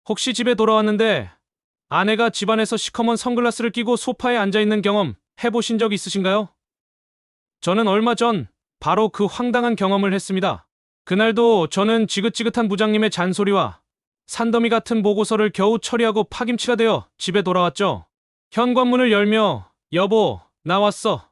혹시 집에 돌아왔는데 아내가 집안에서 시커먼 선글라스를 끼고 소파에 앉아있는 경험 해보신 적 있으신가요? 저는 얼마 전 바로 그 황당한 경험을 했습니다. 그날도 저는 지긋지긋한 부장님의 잔소리와 산더미 같은 보고서를 겨우 처리하고 파김치가 되어 집에 돌아왔죠. 현관문을 열며 여보, 나왔어.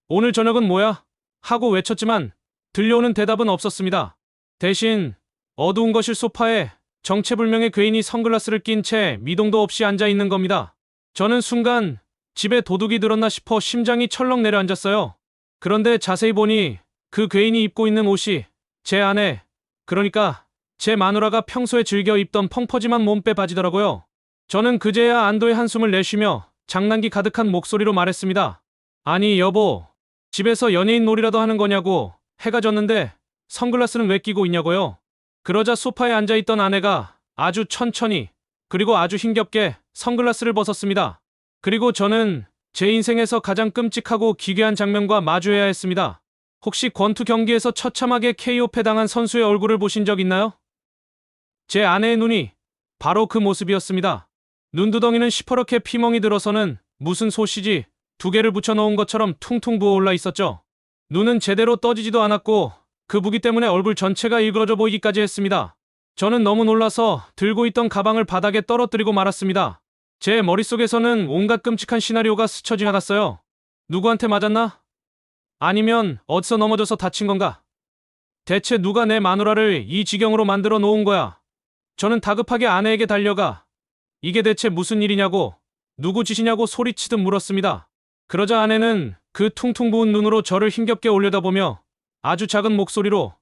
오늘 저녁은 뭐야? 하고 외쳤지만 들려오는 대답은 없었습니다. 대신 어두운 거실 소파에 정체불명의 괴인이 선글라스를 낀 채 미동도 없이 앉아 있는 겁니다. 저는 순간 집에 도둑이 들었나 싶어 심장이 철렁 내려앉았어요. 그런데 자세히 보니 그 괴인이 입고 있는 옷이 제 아내, 그러니까 제 마누라가 평소에 즐겨 입던 펑퍼짐한 몸빼 바지더라고요. 저는 그제야 안도의 한숨을 내쉬며 장난기 가득한 목소리로 말했습니다. 아니 여보, 집에서 연예인 놀이라도 하는 거냐고. 해가 졌는데 선글라스는 왜 끼고 있냐고요. 그러자 소파에 앉아있던 아내가 아주 천천히 그리고 아주 힘겹게 선글라스를 벗었습니다. 그리고 저는 제 인생에서 가장 끔찍하고 기괴한 장면과 마주해야 했습니다. 혹시 권투 경기에서 처참하게 KO 패당한 선수의 얼굴을 보신 적 있나요? 제 아내의 눈이 바로 그 모습이었습니다. 눈두덩이는 시퍼렇게 피멍이 들어서는 무슨 소시지 두 개를 붙여놓은 것처럼 퉁퉁 부어올라 있었죠. 눈은 제대로 떠지지도 않았고 그 부기 때문에 얼굴 전체가 일그러져 보이기까지 했습니다. 저는 너무 놀라서 들고 있던 가방을 바닥에 떨어뜨리고 말았습니다. 제 머릿속에서는 온갖 끔찍한 시나리오가 스쳐 지나갔어요. 누구한테 맞았나? 아니면 어디서 넘어져서 다친 건가? 대체 누가 내 마누라를 이 지경으로 만들어 놓은 거야? 저는 다급하게 아내에게 달려가 이게 대체 무슨 일이냐고, 누구 짓이냐고 소리치듯 물었습니다. 그러자 아내는 그 퉁퉁 부은 눈으로 저를 힘겹게 올려다보며 아주 작은 목소리로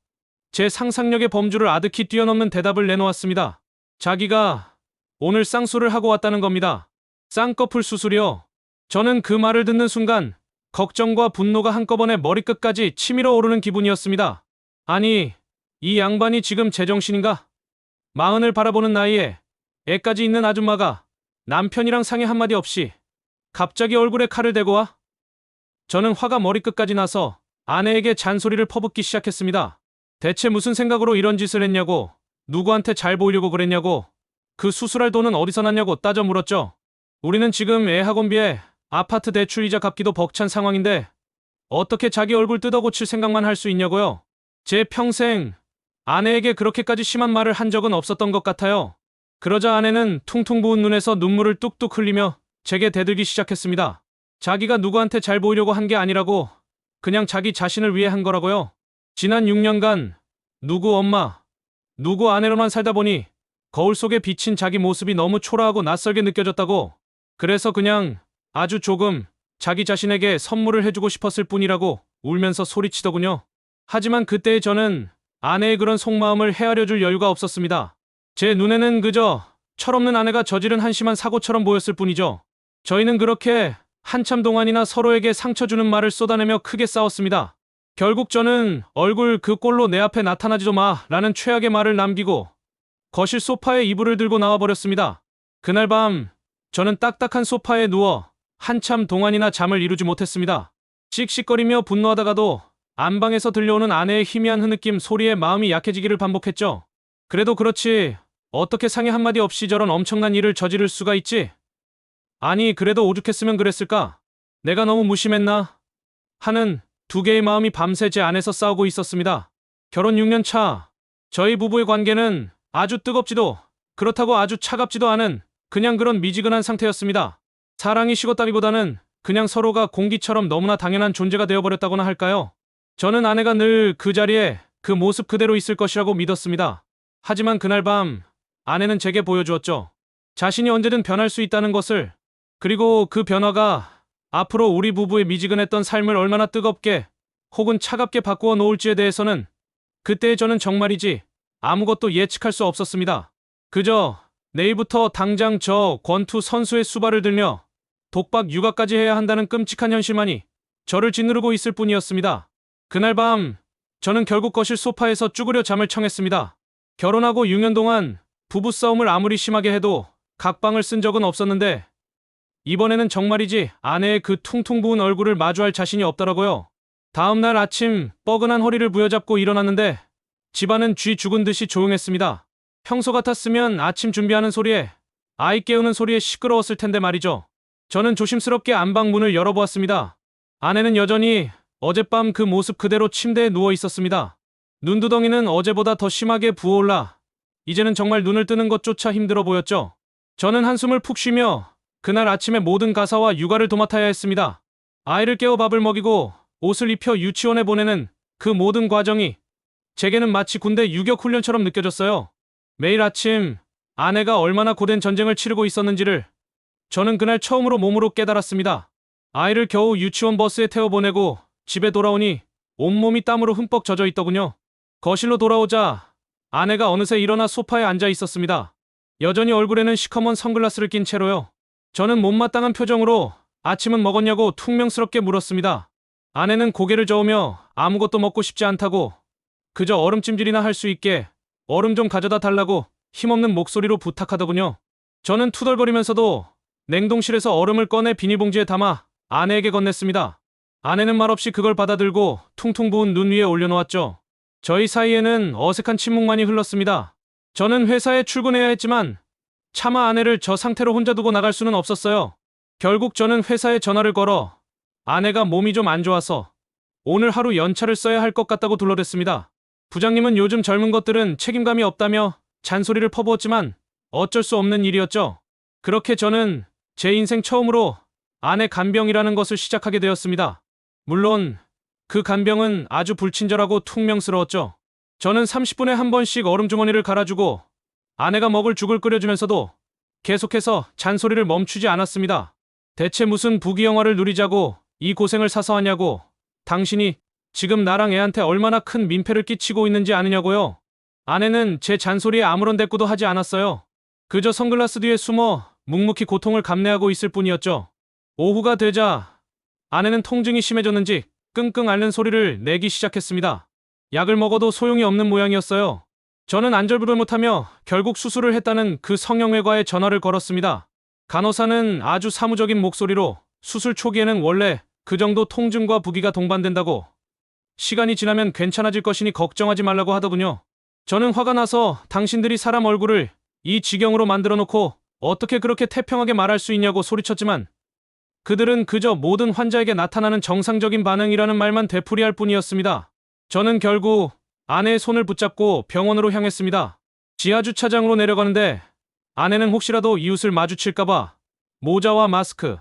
제 상상력의 범주를 아득히 뛰어넘는 대답을 내놓았습니다. 자기가 오늘 쌍수를 하고 왔다는 겁니다. 쌍꺼풀 수술이요. 저는 그 말을 듣는 순간 걱정과 분노가 한꺼번에 머리끝까지 치밀어 오르는 기분이었습니다. 아니, 이 양반이 지금 제정신인가? 마흔을 바라보는 나이에 애까지 있는 아줌마가 남편이랑 상의 한마디 없이 갑자기 얼굴에 칼을 대고 와? 저는 화가 머리끝까지 나서 아내에게 잔소리를 퍼붓기 시작했습니다. 대체 무슨 생각으로 이런 짓을 했냐고, 누구한테 잘 보이려고 그랬냐고, 그 수술할 돈은 어디서 났냐고 따져 물었죠. 우리는 지금 애 학원비에 아파트 대출이자 갚기도 벅찬 상황인데 어떻게 자기 얼굴 뜯어고칠 생각만 할 수 있냐고요. 제 평생 아내에게 그렇게까지 심한 말을 한 적은 없었던 것 같아요. 그러자 아내는 퉁퉁 부은 눈에서 눈물을 뚝뚝 흘리며 제게 대들기 시작했습니다. 자기가 누구한테 잘 보이려고 한 게 아니라고, 그냥 자기 자신을 위해 한 거라고요. 지난 6년간 누구 엄마, 누구 아내로만 살다 보니 거울 속에 비친 자기 모습이 너무 초라하고 낯설게 느껴졌다고. 그래서 그냥 아주 조금 자기 자신에게 선물을 해주고 싶었을 뿐이라고 울면서 소리치더군요. 하지만 그때의 저는 아내의 그런 속마음을 헤아려줄 여유가 없었습니다. 제 눈에는 그저 철없는 아내가 저지른 한심한 사고처럼 보였을 뿐이죠. 저희는 그렇게 한참 동안이나 서로에게 상처 주는 말을 쏟아내며 크게 싸웠습니다. 결국 저는 얼굴 그 꼴로 내 앞에 나타나지도 마 라는 최악의 말을 남기고 거실 소파에 이불을 들고 나와버렸습니다. 그날 밤 저는 딱딱한 소파에 누워 한참 동안이나 잠을 이루지 못했습니다. 씩씩거리며 분노하다가도 안방에서 들려오는 아내의 희미한 흐느낌 소리에 마음이 약해지기를 반복했죠. 그래도 그렇지 어떻게 상의 한마디 없이 저런 엄청난 일을 저지를 수가 있지? 아니 그래도 오죽했으면 그랬을까? 내가 너무 무심했나? 하는 두 개의 마음이 밤새 제 안에서 싸우고 있었습니다. 결혼 6년 차, 저희 부부의 관계는 아주 뜨겁지도 그렇다고 아주 차갑지도 않은 그냥 그런 미지근한 상태였습니다. 사랑이 식었다기보다는 그냥 서로가 공기처럼 너무나 당연한 존재가 되어버렸다고나 할까요? 저는 아내가 늘 그 자리에 그 모습 그대로 있을 것이라고 믿었습니다. 하지만 그날 밤 아내는 제게 보여주었죠. 자신이 언제든 변할 수 있다는 것을, 그리고 그 변화가 앞으로 우리 부부의 미지근했던 삶을 얼마나 뜨겁게 혹은 차갑게 바꾸어 놓을지에 대해서는 그때의 저는 정말이지 아무것도 예측할 수 없었습니다. 그저 내일부터 당장 저 권투 선수의 수발을 들며 독박 육아까지 해야 한다는 끔찍한 현실만이 저를 짓누르고 있을 뿐이었습니다. 그날 밤 저는 결국 거실 소파에서 쭈그려 잠을 청했습니다. 결혼하고 6년 동안 부부싸움을 아무리 심하게 해도 각방을 쓴 적은 없었는데 이번에는 정말이지 아내의 그 퉁퉁 부은 얼굴을 마주할 자신이 없더라고요. 다음날 아침 뻐근한 허리를 부여잡고 일어났는데 집안은 쥐 죽은 듯이 조용했습니다. 평소 같았으면 아침 준비하는 소리에, 아이 깨우는 소리에 시끄러웠을 텐데 말이죠. 저는 조심스럽게 안방 문을 열어보았습니다. 아내는 여전히 어젯밤 그 모습 그대로 침대에 누워 있었습니다. 눈두덩이는 어제보다 더 심하게 부어올라 이제는 정말 눈을 뜨는 것조차 힘들어 보였죠. 저는 한숨을 푹 쉬며 그날 아침에 모든 가사와 육아를 도맡아야 했습니다. 아이를 깨워 밥을 먹이고 옷을 입혀 유치원에 보내는 그 모든 과정이 제게는 마치 군대 유격 훈련처럼 느껴졌어요. 매일 아침 아내가 얼마나 고된 전쟁을 치르고 있었는지를 저는 그날 처음으로 몸으로 깨달았습니다. 아이를 겨우 유치원 버스에 태워보내고 집에 돌아오니 온몸이 땀으로 흠뻑 젖어 있더군요. 거실로 돌아오자 아내가 어느새 일어나 소파에 앉아 있었습니다. 여전히 얼굴에는 시커먼 선글라스를 낀 채로요. 저는 못마땅한 표정으로 아침은 먹었냐고 퉁명스럽게 물었습니다. 아내는 고개를 저으며 아무것도 먹고 싶지 않다고 그저 얼음찜질이나 할 수 있게 얼음 좀 가져다 달라고 힘없는 목소리로 부탁하더군요. 저는 투덜거리면서도 냉동실에서 얼음을 꺼내 비닐봉지에 담아 아내에게 건넸습니다. 아내는 말없이 그걸 받아들고 퉁퉁 부은 눈 위에 올려놓았죠. 저희 사이에는 어색한 침묵만이 흘렀습니다. 저는 회사에 출근해야 했지만 차마 아내를 저 상태로 혼자 두고 나갈 수는 없었어요. 결국 저는 회사에 전화를 걸어 아내가 몸이 좀 안 좋아서 오늘 하루 연차를 써야 할 것 같다고 둘러댔습니다. 부장님은 요즘 젊은 것들은 책임감이 없다며 잔소리를 퍼부었지만 어쩔 수 없는 일이었죠. 그렇게 저는 제 인생 처음으로 아내 간병이라는 것을 시작하게 되었습니다. 물론 그 간병은 아주 불친절하고 퉁명스러웠죠. 저는 30분에 한 번씩 얼음주머니를 갈아주고 아내가 먹을 죽을 끓여주면서도 계속해서 잔소리를 멈추지 않았습니다. 대체 무슨 부귀영화를 누리자고 이 고생을 사서 하냐고, 당신이 지금 나랑 애한테 얼마나 큰 민폐를 끼치고 있는지 아느냐고요. 아내는 제 잔소리에 아무런 대꾸도 하지 않았어요. 그저 선글라스 뒤에 숨어 묵묵히 고통을 감내하고 있을 뿐이었죠. 오후가 되자 아내는 통증이 심해졌는지 끙끙 앓는 소리를 내기 시작했습니다. 약을 먹어도 소용이 없는 모양이었어요. 저는 안절부절 못하며 결국 수술을 했다는 그 성형외과에 전화를 걸었습니다. 간호사는 아주 사무적인 목소리로 수술 초기에는 원래 그 정도 통증과 부기가 동반된다고, 시간이 지나면 괜찮아질 것이니 걱정하지 말라고 하더군요. 저는 화가 나서 당신들이 사람 얼굴을 이 지경으로 만들어 놓고 어떻게 그렇게 태평하게 말할 수 있냐고 소리쳤지만 그들은 그저 모든 환자에게 나타나는 정상적인 반응이라는 말만 되풀이할 뿐이었습니다. 저는 결국 아내의 손을 붙잡고 병원으로 향했습니다. 지하주차장으로 내려가는데 아내는 혹시라도 이웃을 마주칠까봐 모자와 마스크,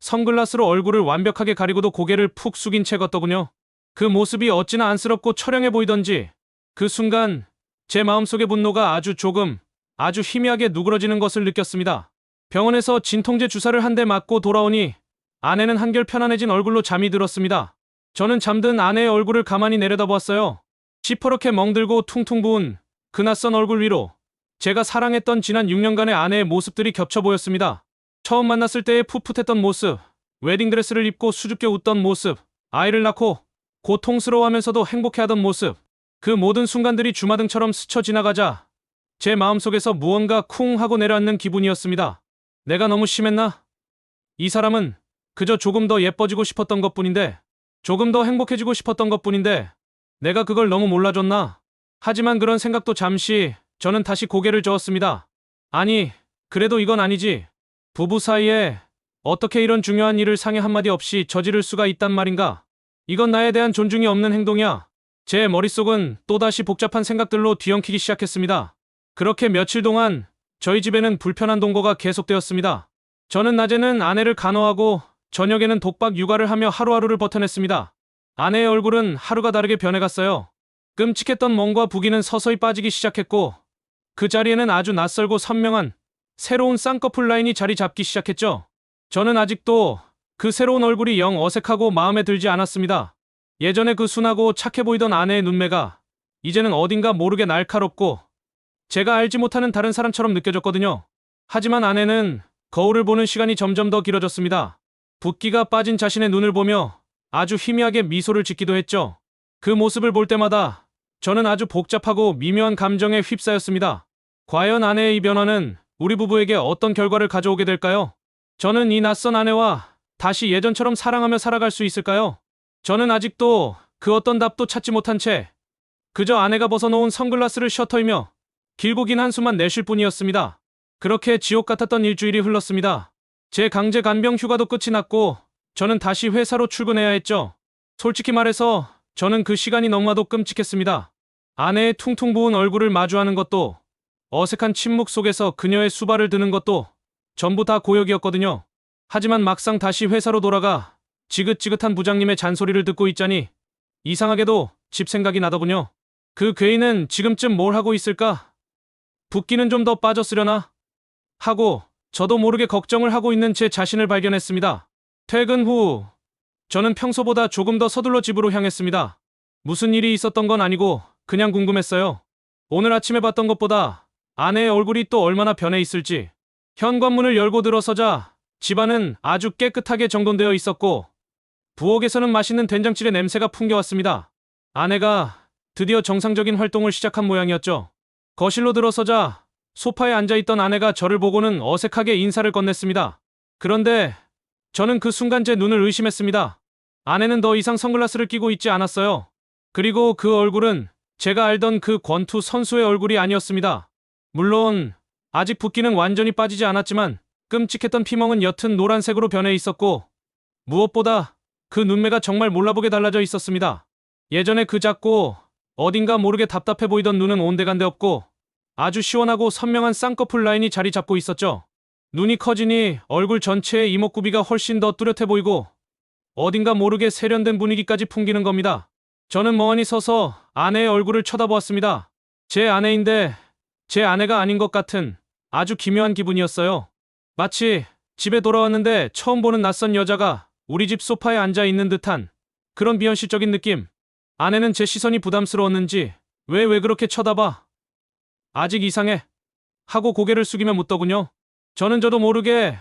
선글라스로 얼굴을 완벽하게 가리고도 고개를 푹 숙인 채 걷더군요. 그 모습이 어찌나 안쓰럽고 처량해 보이던지 그 순간 제 마음속의 분노가 아주 희미하게 누그러지는 것을 느꼈습니다. 병원에서 진통제 주사를 한 대 맞고 돌아오니 아내는 한결 편안해진 얼굴로 잠이 들었습니다. 저는 잠든 아내의 얼굴을 가만히 내려다보았어요. 시퍼렇게 멍들고 퉁퉁 부은 그 낯선 얼굴 위로 제가 사랑했던 지난 6년간의 아내의 모습들이 겹쳐 보였습니다. 처음 만났을 때의 풋풋했던 모습, 웨딩드레스를 입고 수줍게 웃던 모습, 아이를 낳고 고통스러워하면서도 행복해하던 모습, 그 모든 순간들이 주마등처럼 스쳐 지나가자 제 마음속에서 무언가 쿵 하고 내려앉는 기분이었습니다. 내가 너무 심했나? 이 사람은 그저 조금 더 예뻐지고 싶었던 것뿐인데, 조금 더 행복해지고 싶었던 것뿐인데 내가 그걸 너무 몰라줬나? 하지만 그런 생각도 잠시 저는 다시 고개를 저었습니다. 아니, 그래도 이건 아니지. 부부 사이에 어떻게 이런 중요한 일을 상의 한마디 없이 저지를 수가 있단 말인가? 이건 나에 대한 존중이 없는 행동이야. 제 머릿속은 또다시 복잡한 생각들로 뒤엉키기 시작했습니다. 그렇게 며칠 동안 저희 집에는 불편한 동거가 계속되었습니다. 저는 낮에는 아내를 간호하고 저녁에는 독박 육아를 하며 하루하루를 버텨냈습니다. 아내의 얼굴은 하루가 다르게 변해갔어요. 끔찍했던 멍과 부기는 서서히 빠지기 시작했고 그 자리에는 아주 낯설고 선명한 새로운 쌍꺼풀 라인이 자리 잡기 시작했죠. 저는 아직도 그 새로운 얼굴이 영 어색하고 마음에 들지 않았습니다. 예전에 그 순하고 착해 보이던 아내의 눈매가 이제는 어딘가 모르게 날카롭고 제가 알지 못하는 다른 사람처럼 느껴졌거든요. 하지만 아내는 거울을 보는 시간이 점점 더 길어졌습니다. 붓기가 빠진 자신의 눈을 보며 아주 희미하게 미소를 짓기도 했죠. 그 모습을 볼 때마다 저는 아주 복잡하고 미묘한 감정에 휩싸였습니다. 과연 아내의 이 변화는 우리 부부에게 어떤 결과를 가져오게 될까요? 저는 이 낯선 아내와 다시 예전처럼 사랑하며 살아갈 수 있을까요? 저는 아직도 그 어떤 답도 찾지 못한 채 그저 아내가 벗어놓은 선글라스를 셔터이며 길고 긴 한숨만 내쉴 뿐이었습니다. 그렇게 지옥 같았던 일주일이 흘렀습니다. 제 강제 간병 휴가도 끝이 났고 저는 다시 회사로 출근해야 했죠. 솔직히 말해서 저는 그 시간이 너무나도 끔찍했습니다. 아내의 퉁퉁 부은 얼굴을 마주하는 것도, 어색한 침묵 속에서 그녀의 수발을 드는 것도 전부 다 고역이었거든요. 하지만 막상 다시 회사로 돌아가 지긋지긋한 부장님의 잔소리를 듣고 있자니 이상하게도 집 생각이 나더군요. 그 괴인은 지금쯤 뭘 하고 있을까? 붓기는 좀 더 빠졌으려나? 하고 저도 모르게 걱정을 하고 있는 제 자신을 발견했습니다. 퇴근 후 저는 평소보다 조금 더 서둘러 집으로 향했습니다. 무슨 일이 있었던 건 아니고 그냥 궁금했어요. 오늘 아침에 봤던 것보다 아내의 얼굴이 또 얼마나 변해 있을지. 현관문을 열고 들어서자 집안은 아주 깨끗하게 정돈되어 있었고 부엌에서는 맛있는 된장찌개 냄새가 풍겨왔습니다. 아내가 드디어 정상적인 활동을 시작한 모양이었죠. 거실로 들어서자 소파에 앉아있던 아내가 저를 보고는 어색하게 인사를 건넸습니다. 그런데 저는 그 순간 제 눈을 의심했습니다. 아내는 더 이상 선글라스를 끼고 있지 않았어요. 그리고 그 얼굴은 제가 알던 그 권투 선수의 얼굴이 아니었습니다. 물론 아직 붓기는 완전히 빠지지 않았지만 끔찍했던 피멍은 옅은 노란색으로 변해 있었고 무엇보다 그 눈매가 정말 몰라보게 달라져 있었습니다. 예전에 그 작고 어딘가 모르게 답답해 보이던 눈은 온데간데 없고 아주 시원하고 선명한 쌍꺼풀 라인이 자리 잡고 있었죠. 눈이 커지니 얼굴 전체의 이목구비가 훨씬 더 뚜렷해 보이고 어딘가 모르게 세련된 분위기까지 풍기는 겁니다. 저는 멍하니 서서 아내의 얼굴을 쳐다보았습니다. 제 아내인데 제 아내가 아닌 것 같은 아주 기묘한 기분이었어요. 마치 집에 돌아왔는데 처음 보는 낯선 여자가 우리 집 소파에 앉아 있는 듯한 그런 비현실적인 느낌. 아내는 제 시선이 부담스러웠는지 왜 그렇게 쳐다봐? 아직 이상해? 하고 고개를 숙이며 묻더군요. 저도 모르게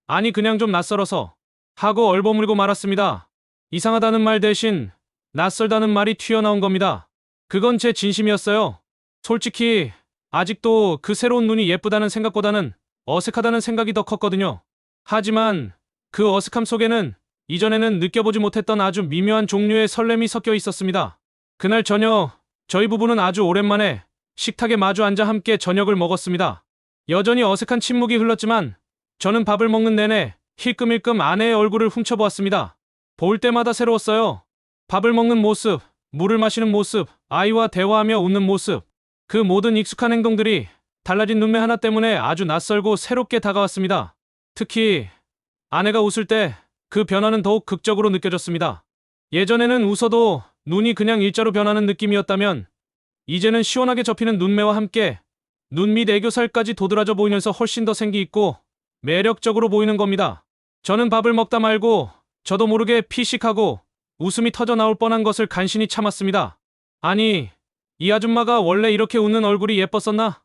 아니 그냥 좀 낯설어서 하고 얼버무리고 말았습니다. 이상하다는 말 대신 낯설다는 말이 튀어나온 겁니다. 그건 제 진심이었어요. 솔직히 아직도 그 새로운 눈이 예쁘다는 생각보다는 어색하다는 생각이 더 컸거든요. 하지만 그 어색함 속에는 이전에는 느껴보지 못했던 아주 미묘한 종류의 설렘이 섞여 있었습니다. 그날 저녁 저희 부부는 아주 오랜만에 식탁에 마주 앉아 함께 저녁을 먹었습니다. 여전히 어색한 침묵이 흘렀지만 저는 밥을 먹는 내내 힐끔힐끔 아내의 얼굴을 훔쳐보았습니다. 볼 때마다 새로웠어요. 밥을 먹는 모습, 물을 마시는 모습, 아이와 대화하며 웃는 모습. 그 모든 익숙한 행동들이 달라진 눈매 하나 때문에 아주 낯설고 새롭게 다가왔습니다. 특히 아내가 웃을 때 그 변화는 더욱 극적으로 느껴졌습니다. 예전에는 웃어도 눈이 그냥 일자로 변하는 느낌이었다면 이제는 시원하게 접히는 눈매와 함께 눈 밑 애교살까지 도드라져 보이면서 훨씬 더 생기 있고 매력적으로 보이는 겁니다. 저는 밥을 먹다 말고 저도 모르게 피식하고 웃음이 터져 나올 뻔한 것을 간신히 참았습니다. 아니, 이 아줌마가 원래 이렇게 웃는 얼굴이 예뻤었나?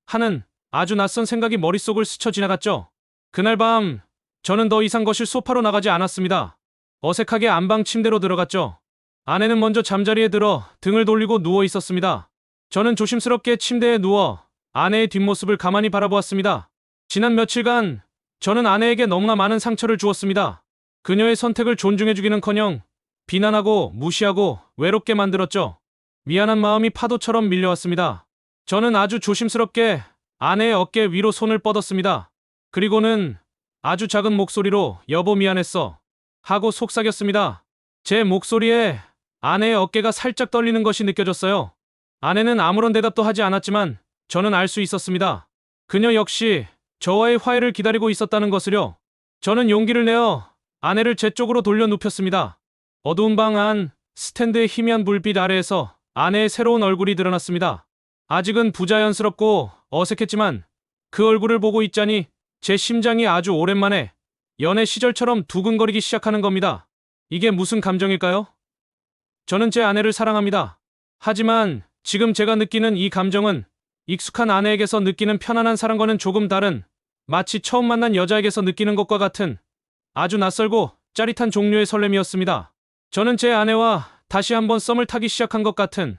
하는 아주 낯선 생각이 머릿속을 스쳐 지나갔죠. 그날 밤 저는 더 이상 거실 소파로 나가지 않았습니다. 어색하게 안방 침대로 들어갔죠. 아내는 먼저 잠자리에 들어 등을 돌리고 누워 있었습니다. 저는 조심스럽게 침대에 누워 아내의 뒷모습을 가만히 바라보았습니다. 지난 며칠간 저는 아내에게 너무나 많은 상처를 주었습니다. 그녀의 선택을 존중해주기는커녕 비난하고 무시하고 외롭게 만들었죠. 미안한 마음이 파도처럼 밀려왔습니다. 저는 아주 조심스럽게 아내의 어깨 위로 손을 뻗었습니다. 그리고는 아주 작은 목소리로 여보 미안했어 하고 속삭였습니다. 제 목소리에 아내의 어깨가 살짝 떨리는 것이 느껴졌어요. 아내는 아무런 대답도 하지 않았지만 저는 알 수 있었습니다. 그녀 역시 저와의 화해를 기다리고 있었다는 것을요. 저는 용기를 내어 아내를 제 쪽으로 돌려 눕혔습니다. 어두운 방 안 스탠드의 희미한 불빛 아래에서 아내의 새로운 얼굴이 드러났습니다. 아직은 부자연스럽고 어색했지만 그 얼굴을 보고 있자니 제 심장이 아주 오랜만에 연애 시절처럼 두근거리기 시작하는 겁니다. 이게 무슨 감정일까요? 저는 제 아내를 사랑합니다. 하지만 지금 제가 느끼는 이 감정은 익숙한 아내에게서 느끼는 편안한 사랑과는 조금 다른, 마치 처음 만난 여자에게서 느끼는 것과 같은 아주 낯설고 짜릿한 종류의 설렘이었습니다. 저는 제 아내와 다시 한번 썸을 타기 시작한 것 같은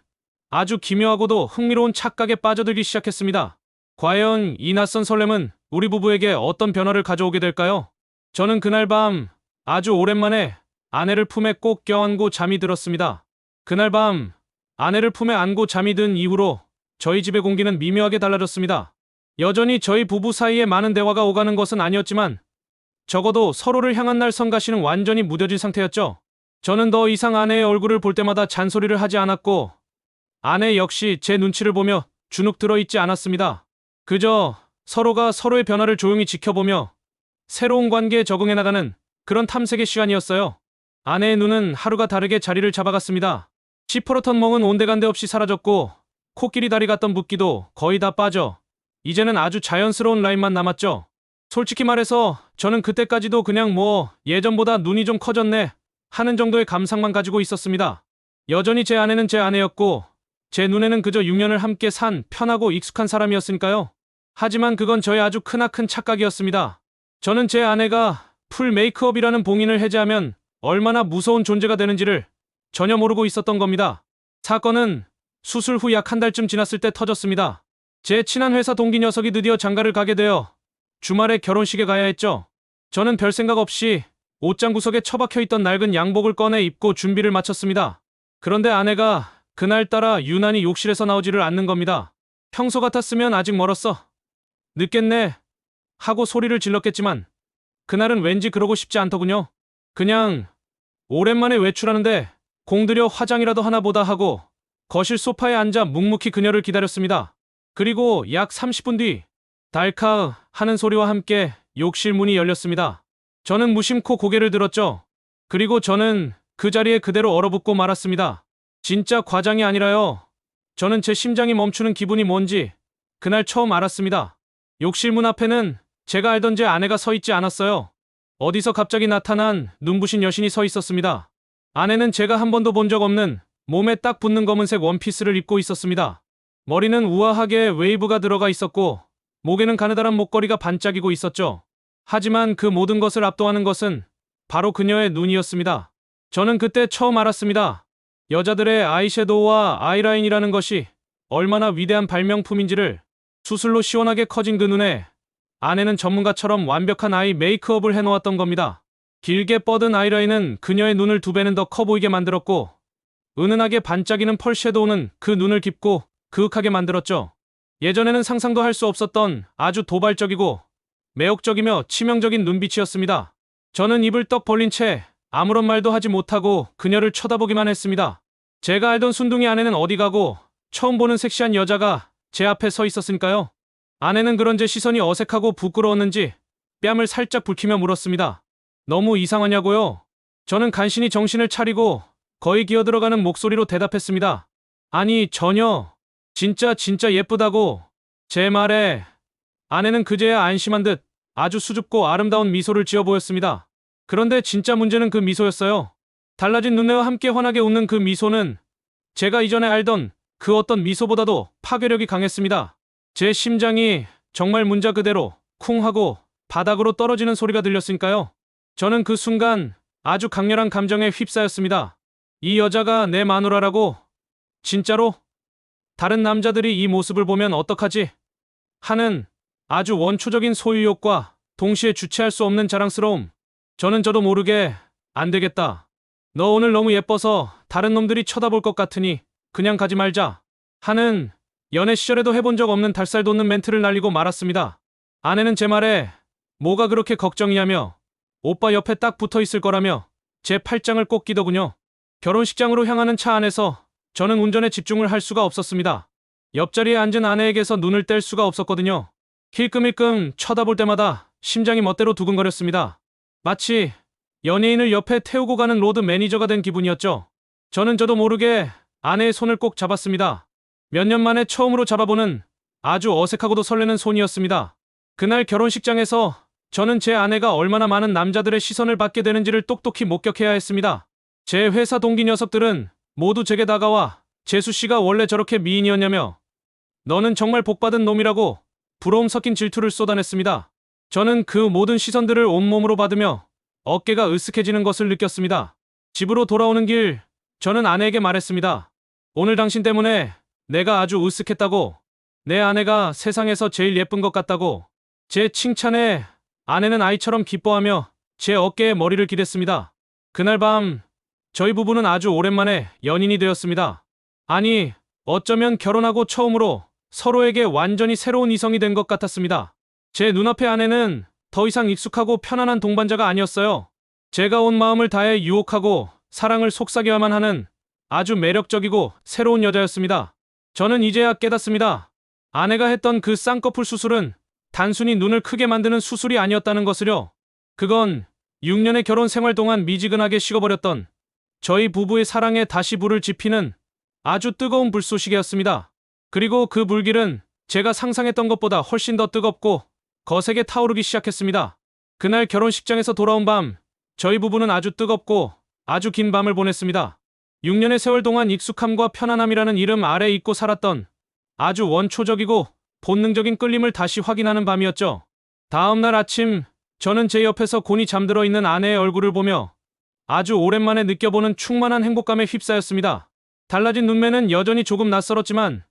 아주 기묘하고도 흥미로운 착각에 빠져들기 시작했습니다. 과연 이 낯선 설렘은 우리 부부에게 어떤 변화를 가져오게 될까요? 저는 그날 밤 아주 오랜만에 아내를 품에 꼭 껴안고 잠이 들었습니다. 그날 밤 아내를 품에 안고 잠이 든 이후로 저희 집의 공기는 미묘하게 달라졌습니다. 여전히 저희 부부 사이에 많은 대화가 오가는 것은 아니었지만 적어도 서로를 향한 날 성가시는 완전히 무뎌진 상태였죠. 저는 더 이상 아내의 얼굴을 볼 때마다 잔소리를 하지 않았고 아내 역시 제 눈치를 보며 주눅 들어 있지 않았습니다. 그저 서로가 서로의 변화를 조용히 지켜보며 새로운 관계에 적응해 나가는 그런 탐색의 시간이었어요. 아내의 눈은 하루가 다르게 자리를 잡아갔습니다. 시퍼렇던 멍은 온데간데 없이 사라졌고 코끼리 다리 같던 붓기도 거의 다 빠져 이제는 아주 자연스러운 라인만 남았죠. 솔직히 말해서 저는 그때까지도 그냥 예전보다 눈이 좀 커졌네 하는 정도의 감상만 가지고 있었습니다. 여전히 제 아내는 제 아내였고 제 눈에는 그저 6년을 함께 산 편하고 익숙한 사람이었으니까요. 하지만 그건 저의 아주 크나큰 착각이었습니다. 저는 제 아내가 풀 메이크업이라는 봉인을 해제하면 얼마나 무서운 존재가 되는지를 전혀 모르고 있었던 겁니다. 사건은 수술 후 약 한 달쯤 지났을 때 터졌습니다. 제 친한 회사 동기 녀석이 드디어 장가를 가게 되어 주말에 결혼식에 가야 했죠. 저는 별 생각 없이 옷장 구석에 처박혀 있던 낡은 양복을 꺼내 입고 준비를 마쳤습니다. 그런데 아내가 그날따라 유난히 욕실에서 나오지를 않는 겁니다. 평소 같았으면 아직 멀었어. 늦겠네 하고 소리를 질렀겠지만 그날은 왠지 그러고 싶지 않더군요. 그냥 오랜만에 외출하는데 공들여 화장이라도 하나 보다 하고 거실 소파에 앉아 묵묵히 그녀를 기다렸습니다. 그리고 약 30분 뒤 달카으 하는 소리와 함께 욕실 문이 열렸습니다. 저는 무심코 고개를 들었죠. 그리고 저는 그 자리에 그대로 얼어붙고 말았습니다. 진짜 과장이 아니라요. 저는 제 심장이 멈추는 기분이 뭔지 그날 처음 알았습니다. 욕실 문 앞에는 제가 알던 제 아내가 서 있지 않았어요. 어디서 갑자기 나타난 눈부신 여신이 서 있었습니다. 아내는 제가 한 번도 본 적 없는 몸에 딱 붙는 검은색 원피스를 입고 있었습니다. 머리는 우아하게 웨이브가 들어가 있었고 목에는 가느다란 목걸이가 반짝이고 있었죠. 하지만 그 모든 것을 압도하는 것은 바로 그녀의 눈이었습니다. 저는 그때 처음 알았습니다. 여자들의 아이섀도우와 아이라인이라는 것이 얼마나 위대한 발명품인지를. 수술로 시원하게 커진 그 눈에 아내는 전문가처럼 완벽한 아이 메이크업을 해놓았던 겁니다. 길게 뻗은 아이라인은 그녀의 눈을 2배는 더 커 보이게 만들었고 은은하게 반짝이는 펄 섀도우는 그 눈을 깊고 그윽하게 만들었죠. 예전에는 상상도 할 수 없었던 아주 도발적이고 매혹적이며 치명적인 눈빛이었습니다. 저는 입을 떡 벌린 채 아무런 말도 하지 못하고 그녀를 쳐다보기만 했습니다. 제가 알던 순둥이 아내는 어디 가고 처음 보는 섹시한 여자가 제 앞에 서 있었으니까요. 아내는 그런 제 시선이 어색하고 부끄러웠는지 뺨을 살짝 붉히며 물었습니다. 너무 이상하냐고요? 저는 간신히 정신을 차리고 거의 기어들어가는 목소리로 대답했습니다. 아니 전혀. 진짜 예쁘다고. 제 말에 아내는 그제야 안심한 듯 아주 수줍고 아름다운 미소를 지어 보였습니다. 그런데 진짜 문제는 그 미소였어요. 달라진 눈매와 함께 환하게 웃는 그 미소는 제가 이전에 알던 그 어떤 미소보다도 파괴력이 강했습니다. 제 심장이 정말 문자 그대로 쿵 하고 바닥으로 떨어지는 소리가 들렸으니까요. 저는 그 순간 아주 강렬한 감정에 휩싸였습니다. 이 여자가 내 마누라라고? 진짜로? 다른 남자들이 이 모습을 보면 어떡하지? 하는 아주 원초적인 소유욕과 동시에 주체할 수 없는 자랑스러움. 저는 저도 모르게 안 되겠다. 너 오늘 너무 예뻐서 다른 놈들이 쳐다볼 것 같으니 그냥 가지 말자. 하는 연애 시절에도 해본 적 없는 달살 돋는 멘트를 날리고 말았습니다. 아내는 제 말에 뭐가 그렇게 걱정이냐며 오빠 옆에 딱 붙어 있을 거라며 제 팔짱을 꼭 끼더군요. 결혼식장으로 향하는 차 안에서 저는 운전에 집중을 할 수가 없었습니다. 옆자리에 앉은 아내에게서 눈을 뗄 수가 없었거든요. 힐끔힐끔 쳐다볼 때마다 심장이 멋대로 두근거렸습니다. 마치 연예인을 옆에 태우고 가는 로드 매니저가 된 기분이었죠. 저는 저도 모르게 아내의 손을 꼭 잡았습니다. 몇 년 만에 처음으로 잡아보는 아주 어색하고도 설레는 손이었습니다. 그날 결혼식장에서 저는 제 아내가 얼마나 많은 남자들의 시선을 받게 되는지를 똑똑히 목격해야 했습니다. 제 회사 동기 녀석들은 모두 제게 다가와 재수씨가 원래 저렇게 미인이었냐며 너는 정말 복받은 놈이라고 부러움 섞인 질투를 쏟아냈습니다. 저는 그 모든 시선들을 온몸으로 받으며 어깨가 으쓱해지는 것을 느꼈습니다. 집으로 돌아오는 길 저는 아내에게 말했습니다. 오늘 당신 때문에 내가 아주 으쓱했다고. 내 아내가 세상에서 제일 예쁜 것 같다고. 제 칭찬에 아내는 아이처럼 기뻐하며 제 어깨에 머리를 기댔습니다. 그날 밤 저희 부부는 아주 오랜만에 연인이 되었습니다. 아니, 어쩌면 결혼하고 처음으로 서로에게 완전히 새로운 이성이 된 것 같았습니다. 제 눈앞의 아내는 더 이상 익숙하고 편안한 동반자가 아니었어요. 제가 온 마음을 다해 유혹하고 사랑을 속삭여야만 하는 아주 매력적이고 새로운 여자였습니다. 저는 이제야 깨닫습니다. 아내가 했던 그 쌍꺼풀 수술은 단순히 눈을 크게 만드는 수술이 아니었다는 것을요. 그건 6년의 결혼 생활 동안 미지근하게 식어버렸던 저희 부부의 사랑에 다시 불을 지피는 아주 뜨거운 불쏘시개였습니다. 그리고 그 불길은 제가 상상했던 것보다 훨씬 더 뜨겁고 거세게 타오르기 시작했습니다. 그날 결혼식장에서 돌아온 밤, 저희 부부는 아주 뜨겁고 아주 긴 밤을 보냈습니다. 6년의 세월 동안 익숙함과 편안함이라는 이름 아래 잊고 살았던 아주 원초적이고 본능적인 끌림을 다시 확인하는 밤이었죠. 다음 날 아침, 저는 제 옆에서 곤히 잠들어 있는 아내의 얼굴을 보며 아주 오랜만에 느껴보는 충만한 행복감에 휩싸였습니다. 달라진 눈매는 여전히 조금 낯설었지만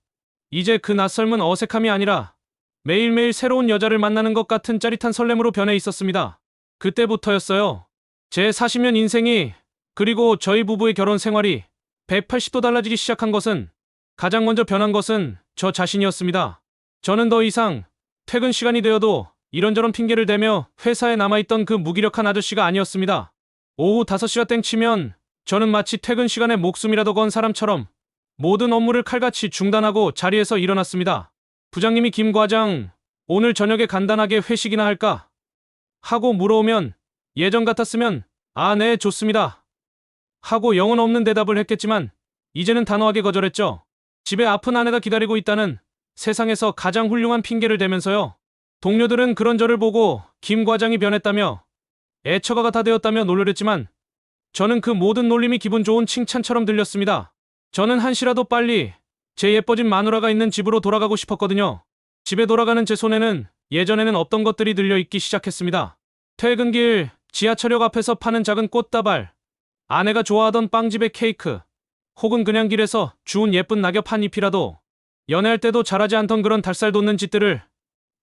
이제 그 낯설은 어색함이 아니라 매일매일 새로운 여자를 만나는 것 같은 짜릿한 설렘으로 변해 있었습니다. 그때부터였어요. 제 40년 인생이, 그리고 저희 부부의 결혼 생활이 180도 달라지기 시작한 것은, 가장 먼저 변한 것은 저 자신이었습니다. 저는 더 이상 퇴근 시간이 되어도 이런저런 핑계를 대며 회사에 남아있던 그 무기력한 아저씨가 아니었습니다. 오후 5시가 땡 치면 저는 마치 퇴근 시간에 목숨이라도 건 사람처럼 모든 업무를 칼같이 중단하고 자리에서 일어났습니다. 부장님이 김 과장, 오늘 저녁에 간단하게 회식이나 할까? 하고 물어오면 예전 같았으면 아, 네, 좋습니다. 하고 영혼 없는 대답을 했겠지만 이제는 단호하게 거절했죠. 집에 아픈 아내가 기다리고 있다는 세상에서 가장 훌륭한 핑계를 대면서요. 동료들은 그런 저를 보고 김 과장이 변했다며 애처가가 다 되었다며 놀려댔지만 저는 그 모든 놀림이 기분 좋은 칭찬처럼 들렸습니다. 저는 한시라도 빨리 제 예뻐진 마누라가 있는 집으로 돌아가고 싶었거든요. 집에 돌아가는 제 손에는 예전에는 없던 것들이 들려있기 시작했습니다. 퇴근길 지하철역 앞에서 파는 작은 꽃다발, 아내가 좋아하던 빵집의 케이크, 혹은 그냥 길에서 주운 예쁜 낙엽 한 잎이라도, 연애할 때도 잘하지 않던 그런 달살 돋는 짓들을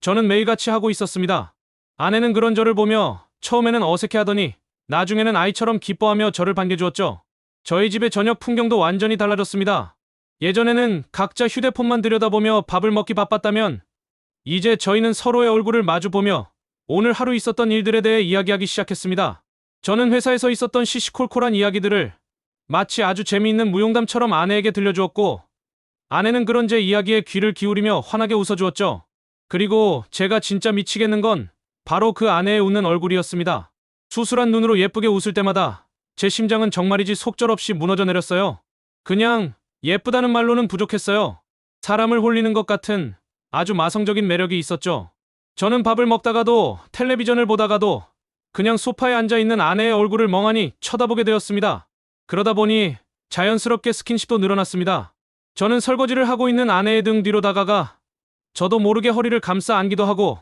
저는 매일같이 하고 있었습니다. 아내는 그런 저를 보며 처음에는 어색해하더니 나중에는 아이처럼 기뻐하며 저를 반겨주었죠. 저희 집의 저녁 풍경도 완전히 달라졌습니다. 예전에는 각자 휴대폰만 들여다보며 밥을 먹기 바빴다면 이제 저희는 서로의 얼굴을 마주보며 오늘 하루 있었던 일들에 대해 이야기하기 시작했습니다. 저는 회사에서 있었던 시시콜콜한 이야기들을 마치 아주 재미있는 무용담처럼 아내에게 들려주었고, 아내는 그런 제 이야기에 귀를 기울이며 환하게 웃어주었죠. 그리고 제가 진짜 미치겠는 건 바로 그 아내의 웃는 얼굴이었습니다. 수술한 눈으로 예쁘게 웃을 때마다 제 심장은 정말이지 속절없이 무너져 내렸어요. 그냥 예쁘다는 말로는 부족했어요. 사람을 홀리는 것 같은 아주 마성적인 매력이 있었죠. 저는 밥을 먹다가도 텔레비전을 보다가도 그냥 소파에 앉아있는 아내의 얼굴을 멍하니 쳐다보게 되었습니다. 그러다 보니 자연스럽게 스킨십도 늘어났습니다. 저는 설거지를 하고 있는 아내의 등 뒤로 다가가 저도 모르게 허리를 감싸 안기도 하고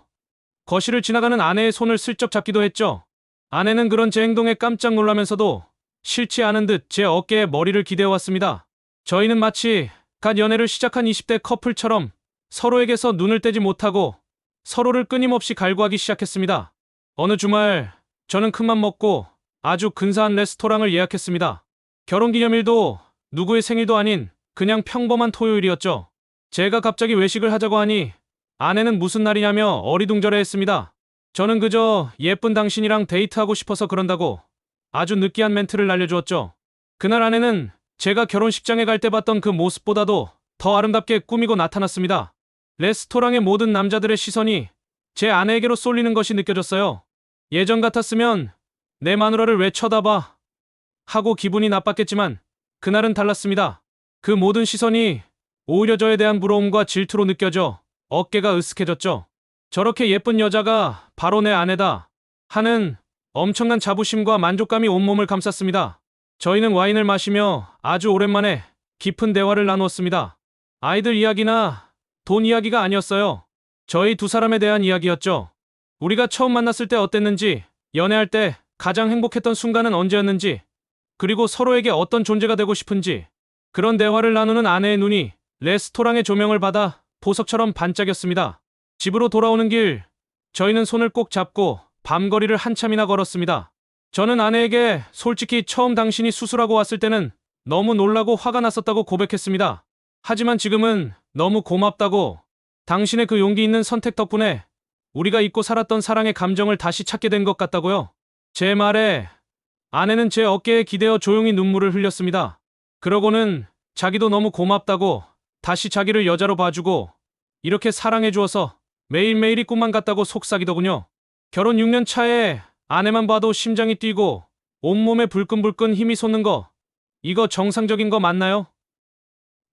거실을 지나가는 아내의 손을 슬쩍 잡기도 했죠. 아내는 그런 제 행동에 깜짝 놀라면서도 싫지 않은 듯 제 어깨에 머리를 기대어왔습니다. 저희는 마치 갓 연애를 시작한 20대 커플처럼 서로에게서 눈을 떼지 못하고 서로를 끊임없이 갈구하기 시작했습니다. 어느 주말 저는 큰맘 먹고 아주 근사한 레스토랑을 예약했습니다. 결혼기념일도 누구의 생일도 아닌 그냥 평범한 토요일이었죠. 제가 갑자기 외식을 하자고 하니 아내는 무슨 날이냐며 어리둥절해했습니다. 저는 그저 예쁜 당신이랑 데이트하고 싶어서 그런다고 아주 느끼한 멘트를 날려주었죠. 그날 아내는 제가 결혼식장에 갈 때 봤던 그 모습보다도 더 아름답게 꾸미고 나타났습니다. 레스토랑의 모든 남자들의 시선이 제 아내에게로 쏠리는 것이 느껴졌어요. 예전 같았으면 내 마누라를 왜 쳐다봐? 하고 기분이 나빴겠지만 그날은 달랐습니다. 그 모든 시선이 오히려 저에 대한 부러움과 질투로 느껴져 어깨가 으쓱해졌죠. 저렇게 예쁜 여자가 바로 내 아내다 하는 엄청난 자부심과 만족감이 온몸을 감쌌습니다. 저희는 와인을 마시며 아주 오랜만에 깊은 대화를 나누었습니다. 아이들 이야기나 돈 이야기가 아니었어요. 저희 두 사람에 대한 이야기였죠. 우리가 처음 만났을 때 어땠는지, 연애할 때 가장 행복했던 순간은 언제였는지, 그리고 서로에게 어떤 존재가 되고 싶은지. 그런 대화를 나누는 아내의 눈이 레스토랑의 조명을 받아 보석처럼 반짝였습니다. 집으로 돌아오는 길, 저희는 손을 꼭 잡고 밤거리를 한참이나 걸었습니다. 저는 아내에게 솔직히 처음 당신이 수술하고 왔을 때는 너무 놀라고 화가 났었다고 고백했습니다. 하지만 지금은 너무 고맙다고, 당신의 그 용기 있는 선택 덕분에 우리가 잊고 살았던 사랑의 감정을 다시 찾게 된 것 같다고요. 제 말에 아내는 제 어깨에 기대어 조용히 눈물을 흘렸습니다. 그러고는 자기도 너무 고맙다고 다시 자기를 여자로 봐주고 이렇게 사랑해 주어서 매일매일이 꿈만 같다고 속삭이더군요. 결혼 6년 차에 아내만 봐도 심장이 뛰고 온몸에 불끈불끈 힘이 솟는 거, 이거 정상적인 거 맞나요?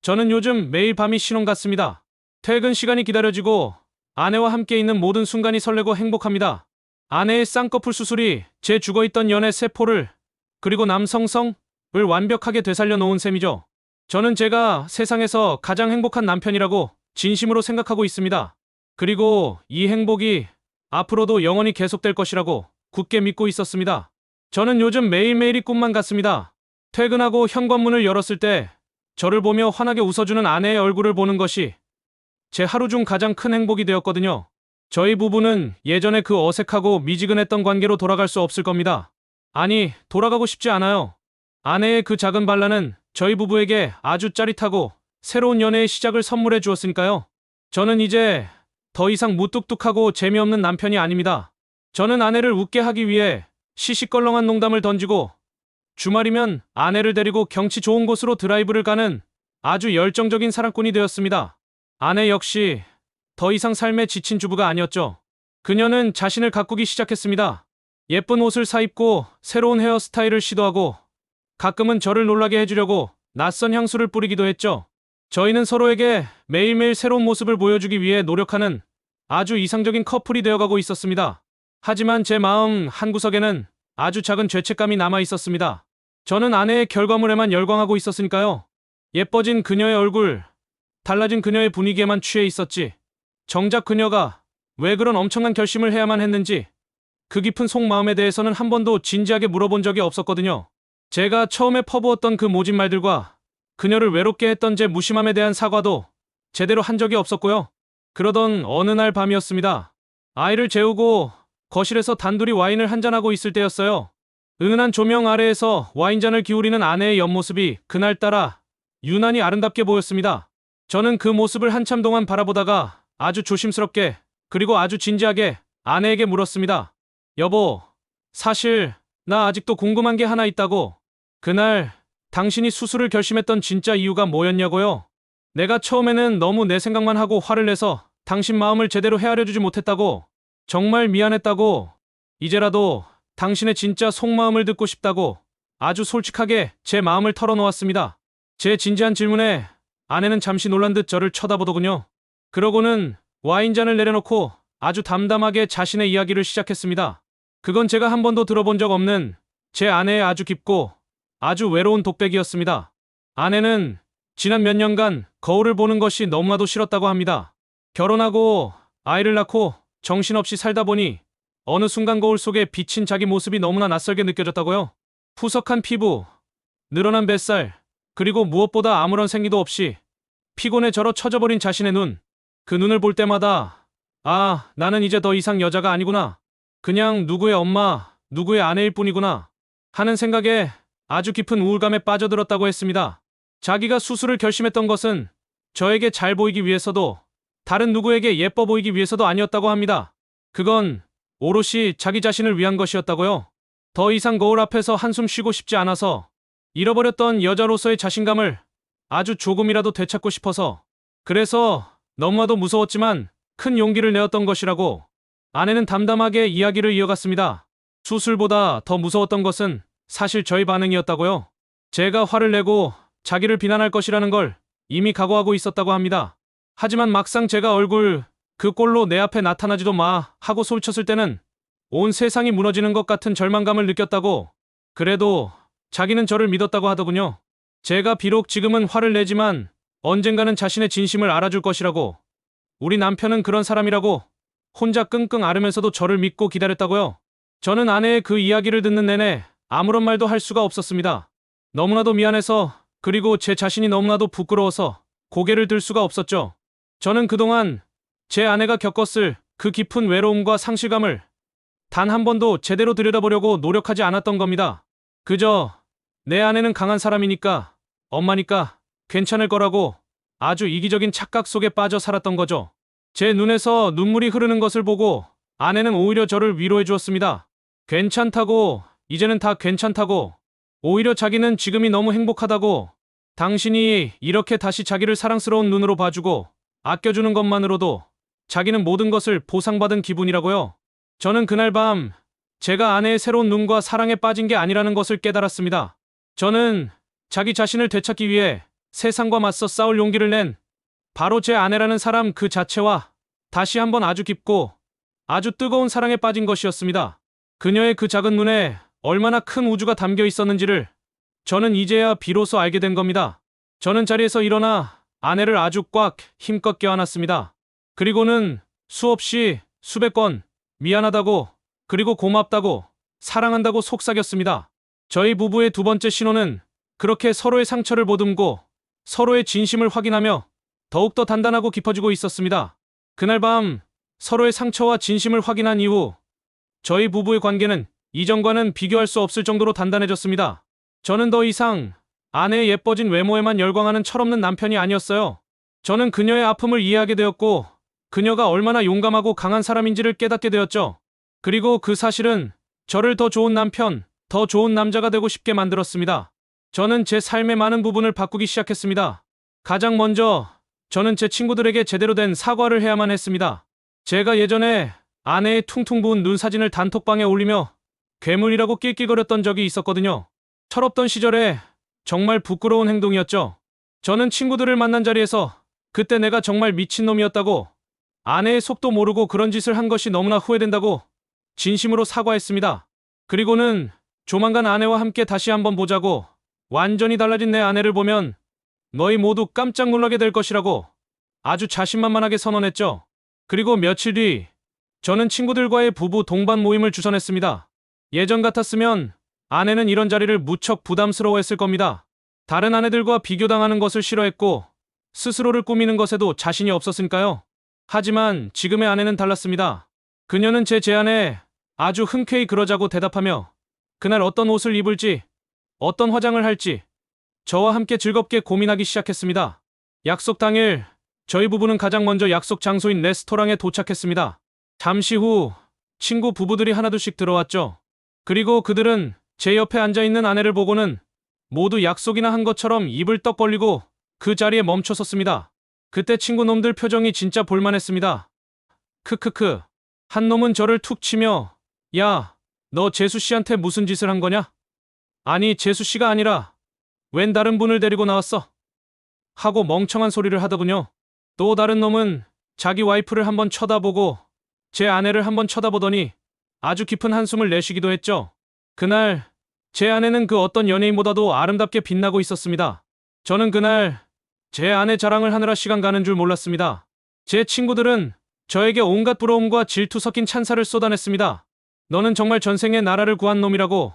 저는 요즘 매일 밤이 신혼 같습니다. 퇴근 시간이 기다려지고 아내와 함께 있는 모든 순간이 설레고 행복합니다. 아내의 쌍꺼풀 수술이 제 죽어있던 연애 세포를 그리고 남성성을 완벽하게 되살려 놓은 셈이죠. 저는 제가 세상에서 가장 행복한 남편이라고 진심으로 생각하고 있습니다. 그리고 이 행복이 앞으로도 영원히 계속될 것이라고 굳게 믿고 있었습니다. 저는 요즘 매일매일이 꿈만 같습니다. 퇴근하고 현관문을 열었을 때 저를 보며 환하게 웃어주는 아내의 얼굴을 보는 것이 제 하루 중 가장 큰 행복이 되었거든요. 저희 부부는 예전에 그 어색하고 미지근했던 관계로 돌아갈 수 없을 겁니다. 아니, 돌아가고 싶지 않아요. 아내의 그 작은 반란은 저희 부부에게 아주 짜릿하고 새로운 연애의 시작을 선물해 주었으니까요. 저는 이제 더 이상 무뚝뚝하고 재미없는 남편이 아닙니다. 저는 아내를 웃게 하기 위해 시시껄렁한 농담을 던지고 주말이면 아내를 데리고 경치 좋은 곳으로 드라이브를 가는 아주 열정적인 사랑꾼이 되었습니다. 아내 역시 더 이상 삶에 지친 주부가 아니었죠. 그녀는 자신을 가꾸기 시작했습니다. 예쁜 옷을 사입고 새로운 헤어스타일을 시도하고 가끔은 저를 놀라게 해주려고 낯선 향수를 뿌리기도 했죠. 저희는 서로에게 매일매일 새로운 모습을 보여주기 위해 노력하는 아주 이상적인 커플이 되어가고 있었습니다. 하지만 제 마음 한구석에는 아주 작은 죄책감이 남아 있었습니다. 저는 아내의 결과물에만 열광하고 있었으니까요. 예뻐진 그녀의 얼굴, 달라진 그녀의 분위기에만 취해 있었지. 정작 그녀가 왜 그런 엄청난 결심을 해야만 했는지 그 깊은 속마음에 대해서는 한 번도 진지하게 물어본 적이 없었거든요. 제가 처음에 퍼부었던 그 모진 말들과 그녀를 외롭게 했던 제 무심함에 대한 사과도 제대로 한 적이 없었고요. 그러던 어느 날 밤이었습니다. 아이를 재우고 거실에서 단둘이 와인을 한잔하고 있을 때였어요. 은은한 조명 아래에서 와인잔을 기울이는 아내의 옆모습이 그날따라 유난히 아름답게 보였습니다. 저는 그 모습을 한참 동안 바라보다가 아주 조심스럽게 그리고 아주 진지하게 아내에게 물었습니다. 여보, 사실 나 아직도 궁금한 게 하나 있다고. 그날 당신이 수술을 결심했던 진짜 이유가 뭐였냐고요? 내가 처음에는 너무 내 생각만 하고 화를 내서 당신 마음을 제대로 헤아려주지 못했다고. 정말 미안했다고. 이제라도 당신의 진짜 속마음을 듣고 싶다고 아주 솔직하게 제 마음을 털어놓았습니다. 제 진지한 질문에 아내는 잠시 놀란 듯 저를 쳐다보더군요. 그러고는 와인잔을 내려놓고 아주 담담하게 자신의 이야기를 시작했습니다. 그건 제가 한 번도 들어본 적 없는 제 아내의 아주 깊고 아주 외로운 독백이었습니다. 아내는 지난 몇 년간 거울을 보는 것이 너무나도 싫었다고 합니다. 결혼하고 아이를 낳고 정신없이 살다 보니 어느 순간 거울 속에 비친 자기 모습이 너무나 낯설게 느껴졌다고요. 푸석한 피부, 늘어난 뱃살, 그리고 무엇보다 아무런 생기도 없이 피곤에 절어 처져버린 자신의 눈. 그 눈을 볼 때마다 아, 나는 이제 더 이상 여자가 아니구나. 그냥 누구의 엄마, 누구의 아내일 뿐이구나 하는 생각에 아주 깊은 우울감에 빠져들었다고 했습니다. 자기가 수술을 결심했던 것은 저에게 잘 보이기 위해서도 다른 누구에게 예뻐 보이기 위해서도 아니었다고 합니다. 그건 오롯이 자기 자신을 위한 것이었다고요. 더 이상 거울 앞에서 한숨 쉬고 싶지 않아서 잃어버렸던 여자로서의 자신감을 아주 조금이라도 되찾고 싶어서 그래서 너무나도 무서웠지만 큰 용기를 내었던 것이라고 아내는 담담하게 이야기를 이어갔습니다. 수술보다 더 무서웠던 것은 사실 저희 반응이었다고요. 제가 화를 내고 자기를 비난할 것이라는 걸 이미 각오하고 있었다고 합니다. 하지만 막상 제가 얼굴 그 꼴로 내 앞에 나타나지도 마 하고 소리쳤을 때는 온 세상이 무너지는 것 같은 절망감을 느꼈다고. 그래도 자기는 저를 믿었다고 하더군요. 제가 비록 지금은 화를 내지만 언젠가는 자신의 진심을 알아줄 것이라고. 우리 남편은 그런 사람이라고 혼자 끙끙 앓으면서도 저를 믿고 기다렸다고요. 저는 아내의 그 이야기를 듣는 내내 아무런 말도 할 수가 없었습니다. 너무나도 미안해서 그리고 제 자신이 너무나도 부끄러워서 고개를 들 수가 없었죠. 저는 그동안 제 아내가 겪었을 그 깊은 외로움과 상실감을 단 한 번도 제대로 들여다보려고 노력하지 않았던 겁니다. 그저 내 아내는 강한 사람이니까, 엄마니까 괜찮을 거라고 아주 이기적인 착각 속에 빠져 살았던 거죠. 제 눈에서 눈물이 흐르는 것을 보고 아내는 오히려 저를 위로해 주었습니다. 괜찮다고, 이제는 다 괜찮다고, 오히려 자기는 지금이 너무 행복하다고, 당신이 이렇게 다시 자기를 사랑스러운 눈으로 봐주고 아껴주는 것만으로도 자기는 모든 것을 보상받은 기분이라고요. 저는 그날 밤 제가 아내의 새로운 눈과 사랑에 빠진 게 아니라는 것을 깨달았습니다. 저는 자기 자신을 되찾기 위해 세상과 맞서 싸울 용기를 낸 바로 제 아내라는 사람 그 자체와 다시 한번 아주 깊고 아주 뜨거운 사랑에 빠진 것이었습니다. 그녀의 그 작은 눈에 얼마나 큰 우주가 담겨 있었는지를 저는 이제야 비로소 알게 된 겁니다. 저는 자리에서 일어나 아내를 아주 꽉 힘껏 껴안았습니다. 그리고는 수없이 수백 번 미안하다고, 그리고 고맙다고, 사랑한다고 속삭였습니다. 저희 부부의 두 번째 신호는 그렇게 서로의 상처를 보듬고 서로의 진심을 확인하며 더욱더 단단하고 깊어지고 있었습니다. 그날 밤 서로의 상처와 진심을 확인한 이후 저희 부부의 관계는 이전과는 비교할 수 없을 정도로 단단해졌습니다. 저는 더 이상 아내의 예뻐진 외모에만 열광하는 철없는 남편이 아니었어요. 저는 그녀의 아픔을 이해하게 되었고 그녀가 얼마나 용감하고 강한 사람인지를 깨닫게 되었죠. 그리고 그 사실은 저를 더 좋은 남편, 더 좋은 남자가 되고 싶게 만들었습니다. 저는 제 삶의 많은 부분을 바꾸기 시작했습니다. 가장 먼저 저는 제 친구들에게 제대로 된 사과를 해야만 했습니다. 제가 예전에 아내의 퉁퉁 부은 눈 사진을 단톡방에 올리며 괴물이라고 낄낄거렸던 적이 있었거든요. 철없던 시절에 정말 부끄러운 행동이었죠. 저는 친구들을 만난 자리에서 그때 내가 정말 미친놈이었다고, 아내의 속도 모르고 그런 짓을 한 것이 너무나 후회된다고 진심으로 사과했습니다. 그리고는 조만간 아내와 함께 다시 한번 보자고, 완전히 달라진 내 아내를 보면 너희 모두 깜짝 놀라게 될 것이라고 아주 자신만만하게 선언했죠. 그리고 며칠 뒤 저는 친구들과의 부부 동반 모임을 주선했습니다. 예전 같았으면 아내는 이런 자리를 무척 부담스러워했을 겁니다. 다른 아내들과 비교당하는 것을 싫어했고 스스로를 꾸미는 것에도 자신이 없었으니까요. 하지만 지금의 아내는 달랐습니다. 그녀는 제 제안에 아주 흔쾌히 그러자고 대답하며 그날 어떤 옷을 입을지, 어떤 화장을 할지 저와 함께 즐겁게 고민하기 시작했습니다. 약속 당일 저희 부부는 가장 먼저 약속 장소인 레스토랑에 도착했습니다. 잠시 후 친구 부부들이 하나둘씩 들어왔죠. 그리고 그들은 제 옆에 앉아있는 아내를 보고는 모두 약속이나 한 것처럼 입을 떡 벌리고 그 자리에 멈춰 섰습니다. 그때 친구 놈들 표정이 진짜 볼만했습니다. 크크크. 한 놈은 저를 툭 치며 야, 너 재수 씨한테 무슨 짓을 한 거냐? 아니, 재수 씨가 아니라 웬 다른 분을 데리고 나왔어? 하고 멍청한 소리를 하더군요. 또 다른 놈은 자기 와이프를 한번 쳐다보고 제 아내를 한번 쳐다보더니 아주 깊은 한숨을 내쉬기도 했죠. 그날 제 아내는 그 어떤 연예인보다도 아름답게 빛나고 있었습니다. 저는 그날 제 아내 자랑을 하느라 시간 가는 줄 몰랐습니다. 제 친구들은 저에게 온갖 부러움과 질투 섞인 찬사를 쏟아냈습니다. 너는 정말 전생에 나라를 구한 놈이라고,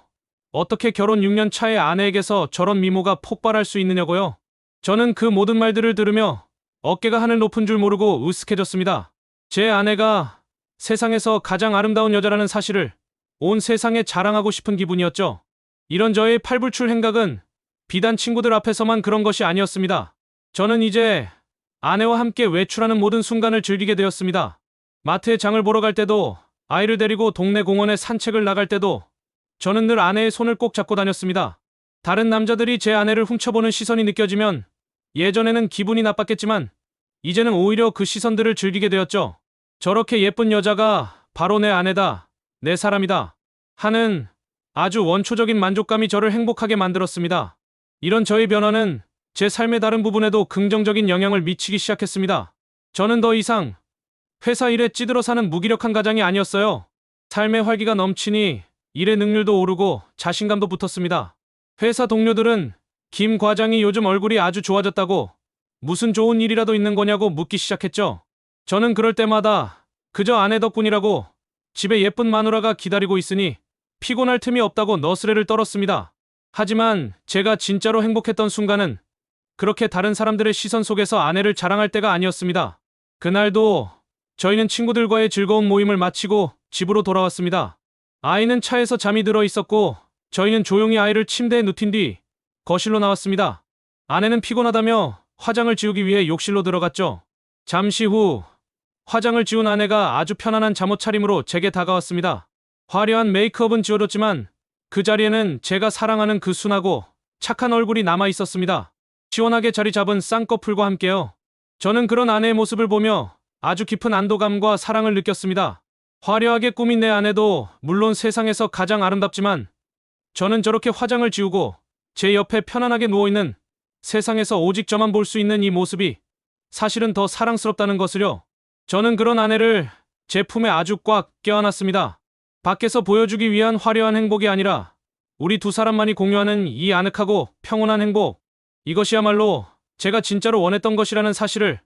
어떻게 결혼 6년 차의 아내에게서 저런 미모가 폭발할 수 있느냐고요. 저는 그 모든 말들을 들으며 어깨가 하늘 높은 줄 모르고 으쓱해졌습니다. 제 아내가 세상에서 가장 아름다운 여자라는 사실을 온 세상에 자랑하고 싶은 기분이었죠. 이런 저의 팔불출 행각은 비단 친구들 앞에서만 그런 것이 아니었습니다. 저는 이제 아내와 함께 외출하는 모든 순간을 즐기게 되었습니다. 마트에 장을 보러 갈 때도, 아이를 데리고 동네 공원에 산책을 나갈 때도 저는 늘 아내의 손을 꼭 잡고 다녔습니다. 다른 남자들이 제 아내를 훔쳐보는 시선이 느껴지면 예전에는 기분이 나빴겠지만 이제는 오히려 그 시선들을 즐기게 되었죠. 저렇게 예쁜 여자가 바로 내 아내다, 내 사람이다 하는 아주 원초적인 만족감이 저를 행복하게 만들었습니다. 이런 저의 변화는 제 삶의 다른 부분에도 긍정적인 영향을 미치기 시작했습니다. 저는 더 이상 회사 일에 찌들어 사는 무기력한 가장이 아니었어요. 삶의 활기가 넘치니 일의 능률도 오르고 자신감도 붙었습니다. 회사 동료들은 김 과장이 요즘 얼굴이 아주 좋아졌다고, 무슨 좋은 일이라도 있는 거냐고 묻기 시작했죠. 저는 그럴 때마다 그저 아내 덕분이라고, 집에 예쁜 마누라가 기다리고 있으니 피곤할 틈이 없다고 너스레를 떨었습니다. 하지만 제가 진짜로 행복했던 순간은 그렇게 다른 사람들의 시선 속에서 아내를 자랑할 때가 아니었습니다. 그날도 저희는 친구들과의 즐거운 모임을 마치고 집으로 돌아왔습니다. 아이는 차에서 잠이 들어 있었고 저희는 조용히 아이를 침대에 눕힌 뒤 거실로 나왔습니다. 아내는 피곤하다며 화장을 지우기 위해 욕실로 들어갔죠. 잠시 후 화장을 지운 아내가 아주 편안한 잠옷 차림으로 제게 다가왔습니다. 화려한 메이크업은 지워졌지만 그 자리에는 제가 사랑하는 그 순하고 착한 얼굴이 남아 있었습니다. 시원하게 자리 잡은 쌍꺼풀과 함께요. 저는 그런 아내의 모습을 보며 아주 깊은 안도감과 사랑을 느꼈습니다. 화려하게 꾸민 내 아내도 물론 세상에서 가장 아름답지만 저는 저렇게 화장을 지우고 제 옆에 편안하게 누워있는 세상에서 오직 저만 볼 수 있는 이 모습이 사실은 더 사랑스럽다는 것을요. 저는 그런 아내를 제 품에 아주 꽉 껴안았습니다. 밖에서 보여주기 위한 화려한 행복이 아니라 우리 두 사람만이 공유하는 이 아늑하고 평온한 행복. 이것이야말로 제가 진짜로 원했던 것이라는 사실을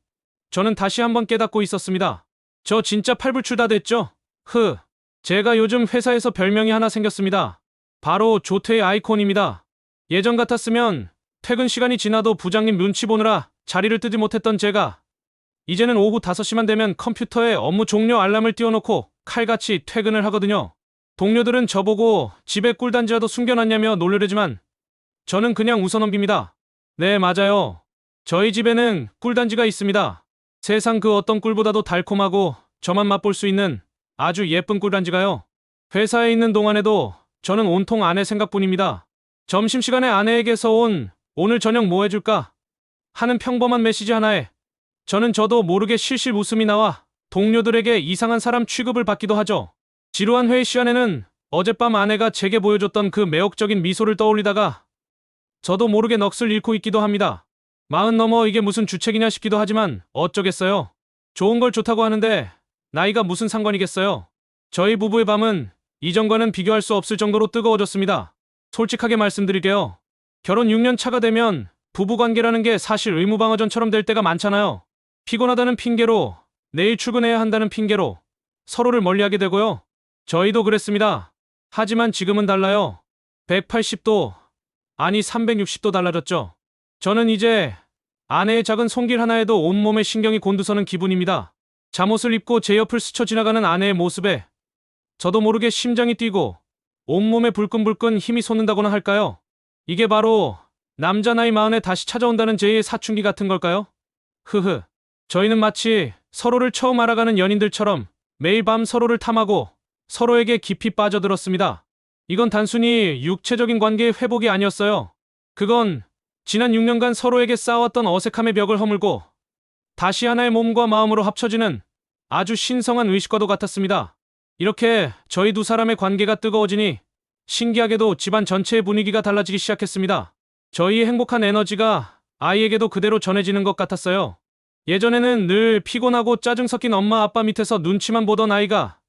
저는 다시 한번 깨닫고 있었습니다. 저 진짜 팔불출 다 됐죠? 제가 요즘 회사에서 별명이 하나 생겼습니다. 바로 조퇴의 아이콘입니다. 예전 같았으면 퇴근 시간이 지나도 부장님 눈치 보느라 자리를 뜨지 못했던 제가 이제는 오후 5시만 되면 컴퓨터에 업무 종료 알람을 띄워놓고 칼같이 퇴근을 하거든요. 동료들은 저보고 집에 꿀단지라도 숨겨놨냐며 놀르려지만 저는 그냥 웃어넘깁니다. 네, 맞아요. 저희 집에는 꿀단지가 있습니다. 세상 그 어떤 꿀보다도 달콤하고 저만 맛볼 수 있는 아주 예쁜 꿀단지가요. 회사에 있는 동안에도 저는 온통 아내 생각뿐입니다. 점심시간에 아내에게서 온 오늘 저녁 뭐 해줄까? 하는 평범한 메시지 하나에 저도 모르게 실실 웃음이 나와 동료들에게 이상한 사람 취급을 받기도 하죠. 지루한 회의 시간에는 어젯밤 아내가 제게 보여줬던 그 매혹적인 미소를 떠올리다가 저도 모르게 넋을 잃고 있기도 합니다. 40 넘어 이게 무슨 주책이냐 싶기도 하지만 어쩌겠어요. 좋은 걸 좋다고 하는데 나이가 무슨 상관이겠어요. 저희 부부의 밤은 이전과는 비교할 수 없을 정도로 뜨거워졌습니다. 솔직하게 말씀드릴게요. 결혼 6년 차가 되면 부부관계라는 게 사실 의무방어전처럼 될 때가 많잖아요. 피곤하다는 핑계로, 내일 출근해야 한다는 핑계로 서로를 멀리하게 되고요. 저희도 그랬습니다. 하지만 지금은 달라요. 180도, 아니 360도 달라졌죠. 저는 이제 아내의 작은 손길 하나에도 온몸에 신경이 곤두서는 기분입니다. 잠옷을 입고 제 옆을 스쳐 지나가는 아내의 모습에 저도 모르게 심장이 뛰고 온몸에 불끈불끈 힘이 솟는다고나 할까요? 이게 바로 남자 나이 40에 다시 찾아온다는 제2의 사춘기 같은 걸까요? 저희는 마치 서로를 처음 알아가는 연인들처럼 매일 밤 서로를 탐하고 서로에게 깊이 빠져들었습니다. 이건 단순히 육체적인 관계의 회복이 아니었어요. 그건 지난 6년간 서로에게 쌓아왔던 어색함의 벽을 허물고 다시 하나의 몸과 마음으로 합쳐지는 아주 신성한 의식과도 같았습니다. 이렇게 저희 두 사람의 관계가 뜨거워지니 신기하게도 집안 전체의 분위기가 달라지기 시작했습니다. 저희의 행복한 에너지가 아이에게도 그대로 전해지는 것 같았어요. 예전에는 늘 피곤하고 짜증 섞인 엄마 아빠 밑에서 눈치만 보던 아이가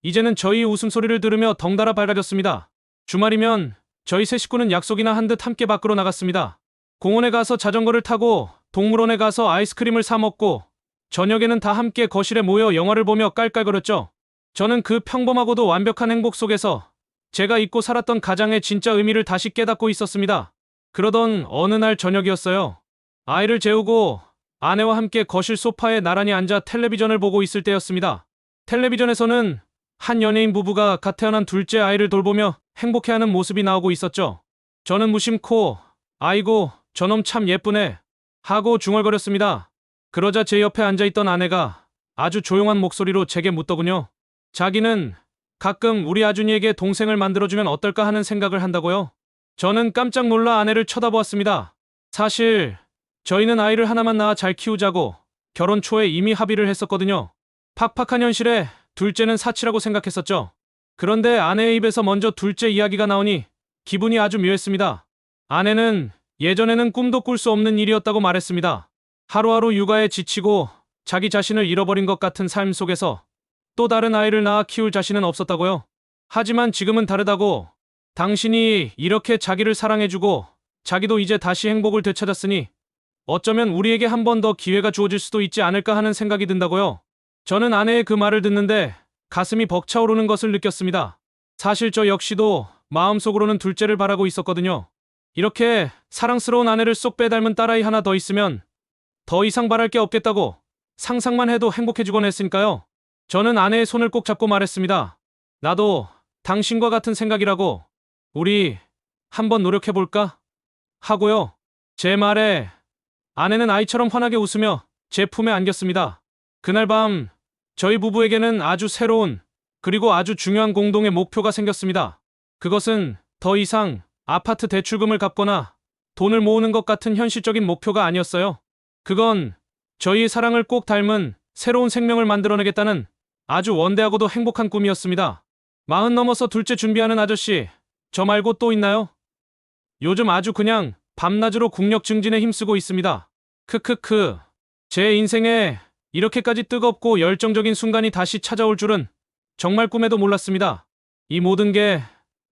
이제는 저희 웃음소리를 들으며 덩달아 밝아졌습니다. 주말이면 저희 세 식구는 약속이나 한 듯 함께 밖으로 나갔습니다. 공원에 가서 자전거를 타고 동물원에 가서 아이스크림을 사 먹고 저녁에는 다 함께 거실에 모여 영화를 보며 깔깔거렸죠. 저는 그 평범하고도 완벽한 행복 속에서 제가 잊고 살았던 가장의 진짜 의미를 다시 깨닫고 있었습니다. 그러던 어느 날 저녁이었어요. 아이를 재우고 아내와 함께 거실 소파에 나란히 앉아 텔레비전을 보고 있을 때였습니다. 텔레비전에서는 한 연예인 부부가 갓 태어난 둘째 아이를 돌보며 행복해하는 모습이 나오고 있었죠. 저는 무심코 아이고 저놈 참 예쁘네 하고 중얼거렸습니다. 그러자 제 옆에 앉아있던 아내가 아주 조용한 목소리로 제게 묻더군요. 자기는 가끔 우리 아준이에게 동생을 만들어주면 어떨까 하는 생각을 한다고요? 저는 깜짝 놀라 아내를 쳐다보았습니다. 사실 저희는 아이를 하나만 낳아 잘 키우자고 결혼 초에 이미 합의를 했었거든요. 팍팍한 현실에 둘째는 사치라고 생각했었죠. 그런데 아내의 입에서 먼저 둘째 이야기가 나오니 기분이 아주 묘했습니다. 아내는 예전에는 꿈도 꿀 수 없는 일이었다고 말했습니다. 하루하루 육아에 지치고 자기 자신을 잃어버린 것 같은 삶 속에서 또 다른 아이를 낳아 키울 자신은 없었다고요. 하지만 지금은 다르다고. 당신이 이렇게 자기를 사랑해주고 자기도 이제 다시 행복을 되찾았으니 어쩌면 우리에게 한 번 더 기회가 주어질 수도 있지 않을까 하는 생각이 든다고요. 저는 아내의 그 말을 듣는데 가슴이 벅차오르는 것을 느꼈습니다. 사실 저 역시도 마음속으로는 둘째를 바라고 있었거든요. 이렇게 사랑스러운 아내를 쏙 빼닮은 딸아이 하나 더 있으면 더 이상 바랄 게 없겠다고 상상만 해도 행복해지곤 했으니까요. 저는 아내의 손을 꼭 잡고 말했습니다. 나도 당신과 같은 생각이라고. 우리 한번 노력해볼까? 하고요. 제 말에 아내는 아이처럼 환하게 웃으며 제 품에 안겼습니다. 그날 밤 저희 부부에게는 아주 새로운, 그리고 아주 중요한 공동의 목표가 생겼습니다. 그것은 더 이상 아파트 대출금을 갚거나 돈을 모으는 것 같은 현실적인 목표가 아니었어요. 그건 저희의 사랑을 꼭 닮은 새로운 생명을 만들어내겠다는 아주 원대하고도 행복한 꿈이었습니다. 40 넘어서 둘째 준비하는 아저씨, 저 말고 또 있나요? 요즘 아주 그냥 밤낮으로 국력 증진에 힘쓰고 있습니다. 크크크. 제 인생에 이렇게까지 뜨겁고 열정적인 순간이 다시 찾아올 줄은 정말 꿈에도 몰랐습니다. 이 모든 게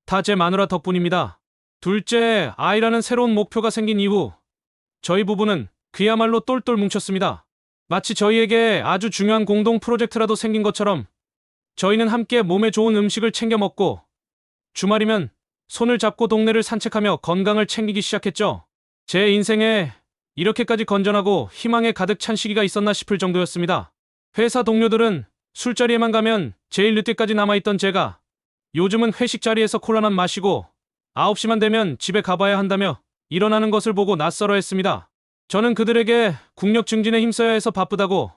다 제 마누라 덕분입니다. 둘째 아이라는 새로운 목표가 생긴 이후 저희 부부는 그야말로 똘똘 뭉쳤습니다. 마치 저희에게 아주 중요한 공동 프로젝트라도 생긴 것처럼 저희는 함께 몸에 좋은 음식을 챙겨 먹고 주말이면 손을 잡고 동네를 산책하며 건강을 챙기기 시작했죠. 제 인생에 이렇게까지 건전하고 희망에 가득 찬 시기가 있었나 싶을 정도였습니다. 회사 동료들은 술자리에만 가면 제일 늦게까지 남아있던 제가 요즘은 회식 자리에서 콜라만 마시고 9시만 되면 집에 가봐야 한다며 일어나는 것을 보고 낯설어했습니다. 저는 그들에게 국력 증진에 힘써야 해서 바쁘다고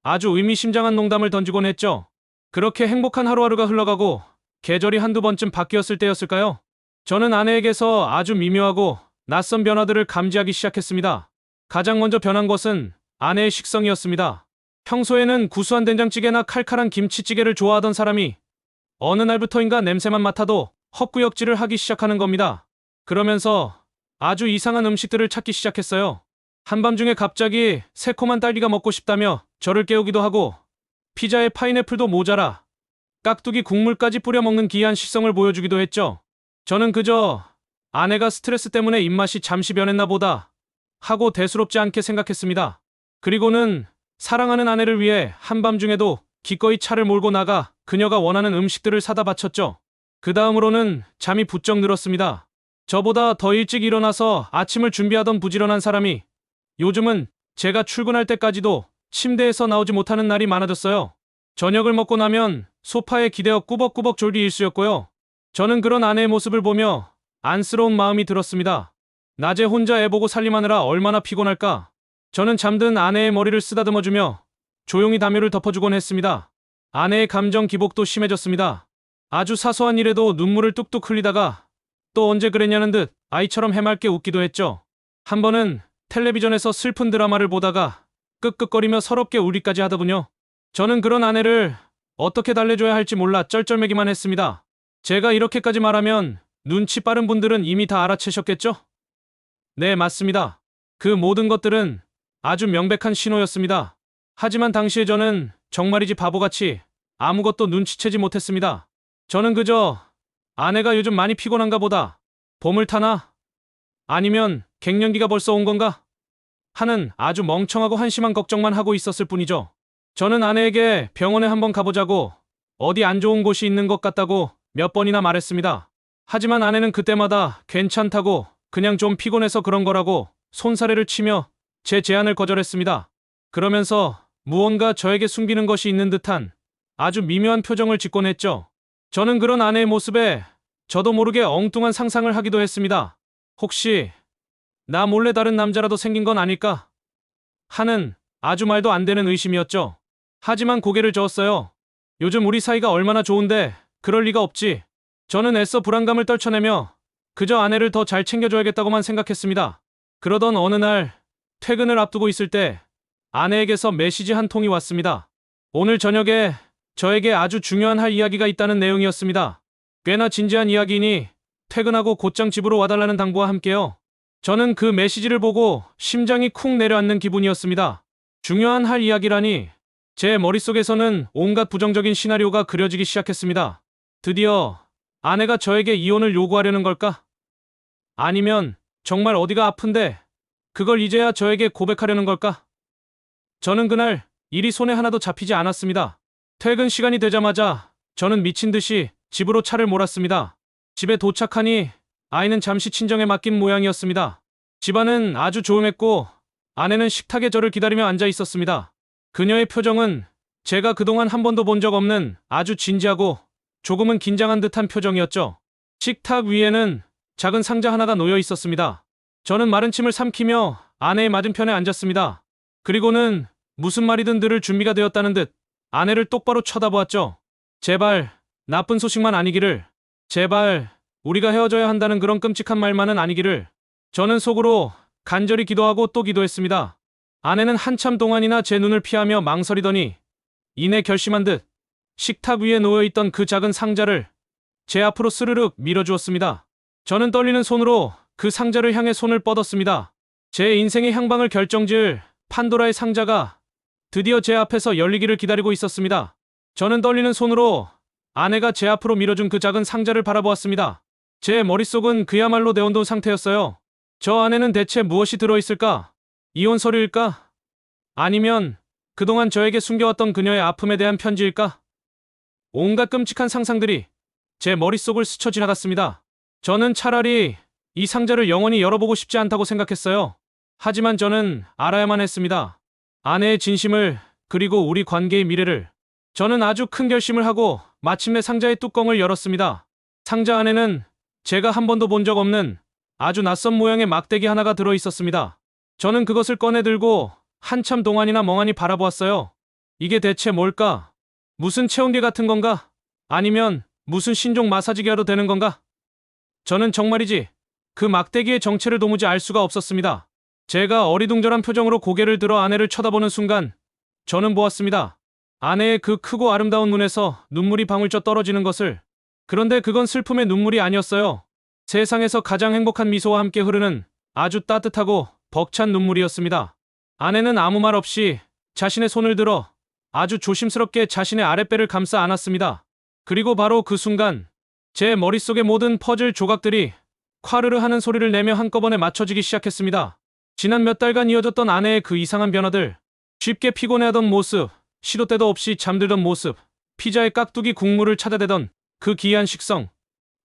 아주 의미심장한 농담을 던지곤 했죠. 그렇게 행복한 하루하루가 흘러가고 계절이 한두 번쯤 바뀌었을 때였을까요? 저는 아내에게서 아주 미묘하고 낯선 변화들을 감지하기 시작했습니다. 가장 먼저 변한 것은 아내의 식성이었습니다. 평소에는 구수한 된장찌개나 칼칼한 김치찌개를 좋아하던 사람이 어느 날부터인가 냄새만 맡아도 헛구역질을 하기 시작하는 겁니다. 그러면서 아주 이상한 음식들을 찾기 시작했어요. 한밤중에 갑자기 새콤한 딸기가 먹고 싶다며 저를 깨우기도 하고 피자에 파인애플도 모자라 깍두기 국물까지 뿌려 먹는 기이한 식성을 보여주기도 했죠. 저는 그저 아내가 스트레스 때문에 입맛이 잠시 변했나 보다 하고 대수롭지 않게 생각했습니다. 그리고는 사랑하는 아내를 위해 한밤중에도 기꺼이 차를 몰고 나가 그녀가 원하는 음식들을 사다 바쳤죠. 그 다음으로는 잠이 부쩍 늘었습니다. 저보다 더 일찍 일어나서 아침을 준비하던 부지런한 사람이 요즘은 제가 출근할 때까지도 침대에서 나오지 못하는 날이 많아졌어요. 저녁을 먹고 나면 소파에 기대어 꾸벅꾸벅 졸기 일쑤였고요. 저는 그런 아내의 모습을 보며 안쓰러운 마음이 들었습니다. 낮에 혼자 애 보고 살림하느라 얼마나 피곤할까. 저는 잠든 아내의 머리를 쓰다듬어주며 조용히 담요를 덮어주곤 했습니다. 아내의 감정 기복도 심해졌습니다. 아주 사소한 일에도 눈물을 뚝뚝 흘리다가 또 언제 그랬냐는 듯 아이처럼 해맑게 웃기도 했죠. 한 번은 텔레비전에서 슬픈 드라마를 보다가 끄끄거리며 서럽게 울기까지 하더군요. 저는 그런 아내를 어떻게 달래줘야 할지 몰라 쩔쩔매기만 했습니다. 제가 이렇게까지 말하면 눈치 빠른 분들은 이미 다 알아채셨겠죠? 네, 맞습니다. 그 모든 것들은 아주 명백한 신호였습니다. 하지만 당시에 저는 정말이지 바보같이 아무것도 눈치채지 못했습니다. 저는 그저 아내가 요즘 많이 피곤한가 보다. 봄을 타나? 아니면 갱년기가 벌써 온 건가? 하는 아주 멍청하고 한심한 걱정만 하고 있었을 뿐이죠. 저는 아내에게 병원에 한번 가보자고 어디 안 좋은 곳이 있는 것 같다고 몇 번이나 말했습니다. 하지만 아내는 그때마다 괜찮다고 그냥 좀 피곤해서 그런 거라고 손사래를 치며 제 제안을 거절했습니다. 그러면서 무언가 저에게 숨기는 것이 있는 듯한 아주 미묘한 표정을 짓곤 했죠. 저는 그런 아내의 모습에 저도 모르게 엉뚱한 상상을 하기도 했습니다. 혹시 나 몰래 다른 남자라도 생긴 건 아닐까? 하는 아주 말도 안 되는 의심이었죠. 하지만 고개를 저었어요. 요즘 우리 사이가 얼마나 좋은데 그럴 리가 없지. 저는 애써 불안감을 떨쳐내며 그저 아내를 더 잘 챙겨줘야겠다고만 생각했습니다. 그러던 어느 날 퇴근을 앞두고 있을 때 아내에게서 메시지 한 통이 왔습니다. 오늘 저녁에 저에게 아주 중요한 할 이야기가 있다는 내용이었습니다. 꽤나 진지한 이야기이니 퇴근하고 곧장 집으로 와달라는 당부와 함께요. 저는 그 메시지를 보고 심장이 쿵 내려앉는 기분이었습니다. 중요한 할 이야기라니 제 머릿속에서는 온갖 부정적인 시나리오가 그려지기 시작했습니다. 드디어 아내가 저에게 이혼을 요구하려는 걸까? 아니면 정말 어디가 아픈데 그걸 이제야 저에게 고백하려는 걸까? 저는 그날 일이 손에 하나도 잡히지 않았습니다. 퇴근 시간이 되자마자 저는 미친 듯이 집으로 차를 몰았습니다. 집에 도착하니 아이는 잠시 친정에 맡긴 모양이었습니다. 집안은 아주 조용했고 아내는 식탁에 저를 기다리며 앉아 있었습니다. 그녀의 표정은 제가 그동안 한 번도 본 적 없는 아주 진지하고 조금은 긴장한 듯한 표정이었죠. 식탁 위에는 작은 상자 하나가 놓여 있었습니다. 저는 마른 침을 삼키며 아내의 맞은편에 앉았습니다. 그리고는 무슨 말이든 들을 준비가 되었다는 듯 아내를 똑바로 쳐다보았죠. 제발 나쁜 소식만 아니기를. 제발 우리가 헤어져야 한다는 그런 끔찍한 말만은 아니기를. 저는 속으로 간절히 기도하고 또 기도했습니다. 아내는 한참 동안이나 제 눈을 피하며 망설이더니 이내 결심한 듯 식탁 위에 놓여있던 그 작은 상자를 제 앞으로 스르륵 밀어주었습니다. 저는 떨리는 손으로 그 상자를 향해 손을 뻗었습니다. 제 인생의 향방을 결정지을 판도라의 상자가 드디어 제 앞에서 열리기를 기다리고 있었습니다. 저는 떨리는 손으로 아내가 제 앞으로 밀어준 그 작은 상자를 바라보았습니다. 제 머릿속은 그야말로 내온돈 상태였어요. 저 안에는 대체 무엇이 들어있을까? 이혼 서류일까? 아니면 그동안 저에게 숨겨왔던 그녀의 아픔에 대한 편지일까? 온갖 끔찍한 상상들이 제 머릿속을 스쳐 지나갔습니다. 저는 차라리 이 상자를 영원히 열어보고 싶지 않다고 생각했어요. 하지만 저는 알아야만 했습니다. 아내의 진심을, 그리고 우리 관계의 미래를. 저는 아주 큰 결심을 하고 마침내 상자의 뚜껑을 열었습니다. 상자 안에는 제가 한 번도 본 적 없는 아주 낯선 모양의 막대기 하나가 들어 있었습니다. 저는 그것을 꺼내 들고 한참 동안이나 멍하니 바라보았어요. 이게 대체 뭘까? 무슨 체온계 같은 건가? 아니면 무슨 신종 마사지기라도 되는 건가? 저는 정말이지 그 막대기의 정체를 도무지 알 수가 없었습니다. 제가 어리둥절한 표정으로 고개를 들어 아내를 쳐다보는 순간 저는 보았습니다. 아내의 그 크고 아름다운 눈에서 눈물이 방울쩍 떨어지는 것을. 그런데 그건 슬픔의 눈물이 아니었어요. 세상에서 가장 행복한 미소와 함께 흐르는 아주 따뜻하고 벅찬 눈물이었습니다. 아내는 아무 말 없이 자신의 손을 들어 아주 조심스럽게 자신의 아랫배를 감싸 안았습니다. 그리고 바로 그 순간 제 머릿속의 모든 퍼즐 조각들이 콰르르 하는 소리를 내며 한꺼번에 맞춰지기 시작했습니다. 지난 몇 달간 이어졌던 아내의 그 이상한 변화들, 쉽게 피곤해하던 모습, 시도 때도 없이 잠들던 모습, 피자의 깍두기 국물을 찾아대던 그 기이한 식성,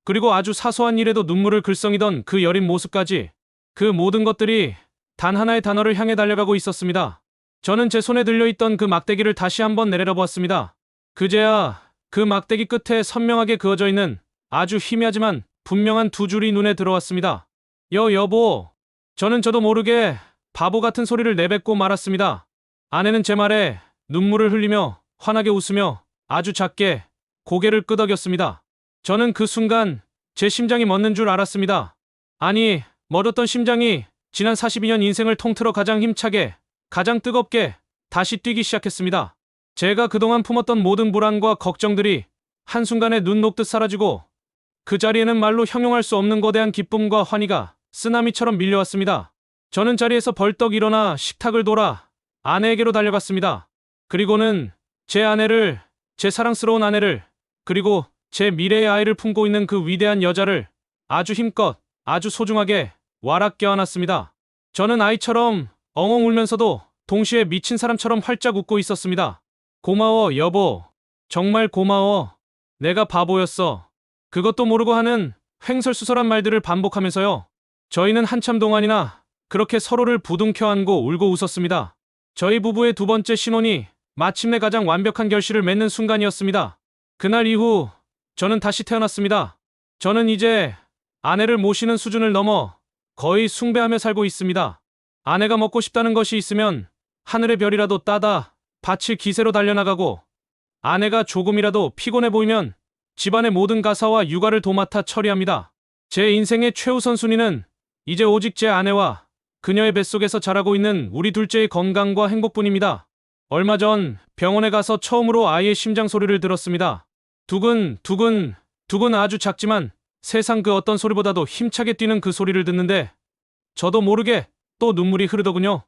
그리고 아주 사소한 일에도 눈물을 글썽이던 그 여린 모습까지, 그 모든 것들이 단 하나의 단어를 향해 달려가고 있었습니다. 저는 제 손에 들려있던 그 막대기를 다시 한번 내려다보았습니다. 그제야 그 막대기 끝에 선명하게 그어져 있는 아주 희미하지만 분명한 두 줄이 눈에 들어왔습니다. 여보. 저는 저도 모르게 바보 같은 소리를 내뱉고 말았습니다. 아내는 제 말에 눈물을 흘리며 환하게 웃으며 아주 작게 고개를 끄덕였습니다. 저는 그 순간 제 심장이 멎는 줄 알았습니다. 아니, 멎었던 심장이 지난 42년 인생을 통틀어 가장 힘차게, 가장 뜨겁게 다시 뛰기 시작했습니다. 제가 그동안 품었던 모든 불안과 걱정들이 한순간에 눈 녹듯 사라지고 그 자리에는 말로 형용할 수 없는 거대한 기쁨과 환희가 쓰나미처럼 밀려왔습니다. 저는 자리에서 벌떡 일어나 식탁을 돌아 아내에게로 달려갔습니다. 그리고는 제 아내를, 제 사랑스러운 아내를, 그리고 제 미래의 아이를 품고 있는 그 위대한 여자를 아주 힘껏, 아주 소중하게 와락 껴안았습니다. 저는 아이처럼 엉엉 울면서도 동시에 미친 사람처럼 활짝 웃고 있었습니다. 고마워, 여보. 정말 고마워. 내가 바보였어. 그것도 모르고 하는 횡설수설한 말들을 반복하면서요. 저희는 한참 동안이나 그렇게 서로를 부둥켜 안고 울고 웃었습니다. 저희 부부의 두 번째 신혼이 마침내 가장 완벽한 결실을 맺는 순간이었습니다. 그날 이후 저는 다시 태어났습니다. 저는 이제 아내를 모시는 수준을 넘어 거의 숭배하며 살고 있습니다. 아내가 먹고 싶다는 것이 있으면 하늘의 별이라도 따다 바칠 기세로 달려나가고, 아내가 조금이라도 피곤해 보이면 집안의 모든 가사와 육아를 도맡아 처리합니다. 제 인생의 최우선 순위는 이제 오직 제 아내와 그녀의 뱃속에서 자라고 있는 우리 둘째의 건강과 행복뿐입니다. 얼마 전 병원에 가서 처음으로 아이의 심장 소리를 들었습니다. 두근, 두근, 두근. 아주 작지만 세상 그 어떤 소리보다도 힘차게 뛰는 그 소리를 듣는데 저도 모르게 또 눈물이 흐르더군요.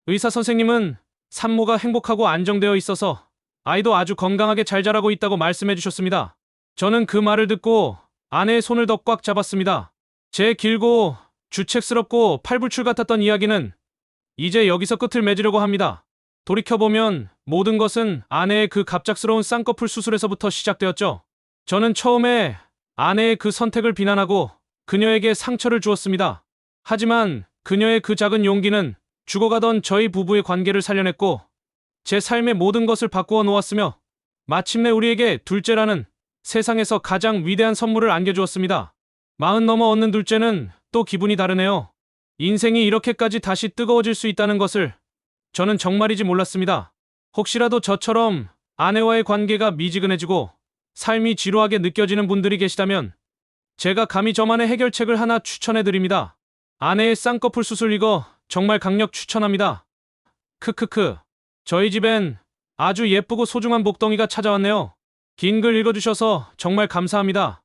의사 선생님은 산모가 행복하고 안정되어 있어서 아이도 아주 건강하게 잘 자라고 있다고 말씀해 주셨습니다. 저는 그 말을 듣고 아내의 손을 더 꽉 잡았습니다. 제 길고 주책스럽고 팔불출 같았던 이야기는 이제 여기서 끝을 맺으려고 합니다. 돌이켜보면 모든 것은 아내의 그 갑작스러운 쌍꺼풀 수술에서부터 시작되었죠. 저는 처음에 아내의 그 선택을 비난하고 그녀에게 상처를 주었습니다. 하지만 그녀의 그 작은 용기는 죽어가던 저희 부부의 관계를 살려냈고 제 삶의 모든 것을 바꾸어 놓았으며 마침내 우리에게 둘째라는 세상에서 가장 위대한 선물을 안겨주었습니다. 40 넘어 얻는 둘째는 또 기분이 다르네요. 인생이 이렇게까지 다시 뜨거워질 수 있다는 것을 저는 정말이지 몰랐습니다. 혹시라도 저처럼 아내와의 관계가 미지근해지고 삶이 지루하게 느껴지는 분들이 계시다면 제가 감히 저만의 해결책을 하나 추천해 드립니다. 아내의 쌍꺼풀 수술 이거 정말 강력 추천합니다. 크크크. 저희 집엔 아주 예쁘고 소중한 복덩이가 찾아왔네요. 긴 글 읽어주셔서 정말 감사합니다.